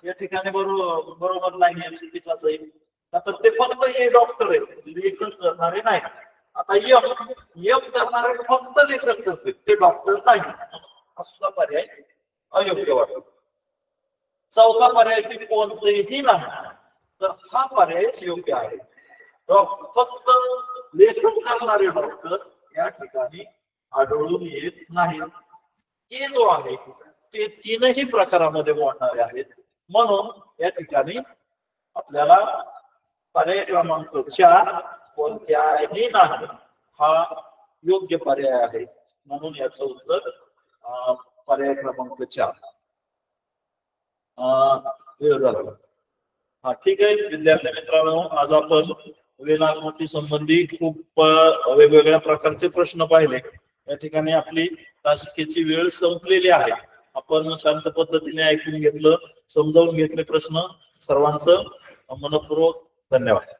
या ठिकाणी बरोबर नाही. चुकीचाच आहे. तर ते फक्त हे डॉक्टर आहे लेखन करणारे नाही. आता यम करणारे फक्त लेखन करते ते डॉक्टर नाही. हा सुद्धा पर्याय अयोग्य वाटतो. चौथा पर्याय की कोणतेही नाही तर हा पर्याय योग्य आहे. फक्त लेखन करणारे डॉक्टर या ठिकाणी आढळून येत नाही. के जो आहे ते तीनही प्रकारामध्ये मोडणारे आहेत. म्हणून या ठिकाणी आपल्याला पर्याय क्रमांक 4 कोणत्याही नाही हा योग्य पर्याय आहे. म्हणून याचं उत्तर पर्याय क्रमांक 4. हा ठीक आहे विद्यार्थी मित्रांनो, आज आपण वेलाकृती संबंधी खूप वेगवेगळ्या प्रकारचे प्रश्न पाहिले. या ठिकाणी आपली तासिकेची वेळ संपलेली आहे. आपण शांत पद्धतीने ऐकून घेतलं, समजावून घेतले प्रश्न. सर्वांचं मनपूर्वक धन्यवाद.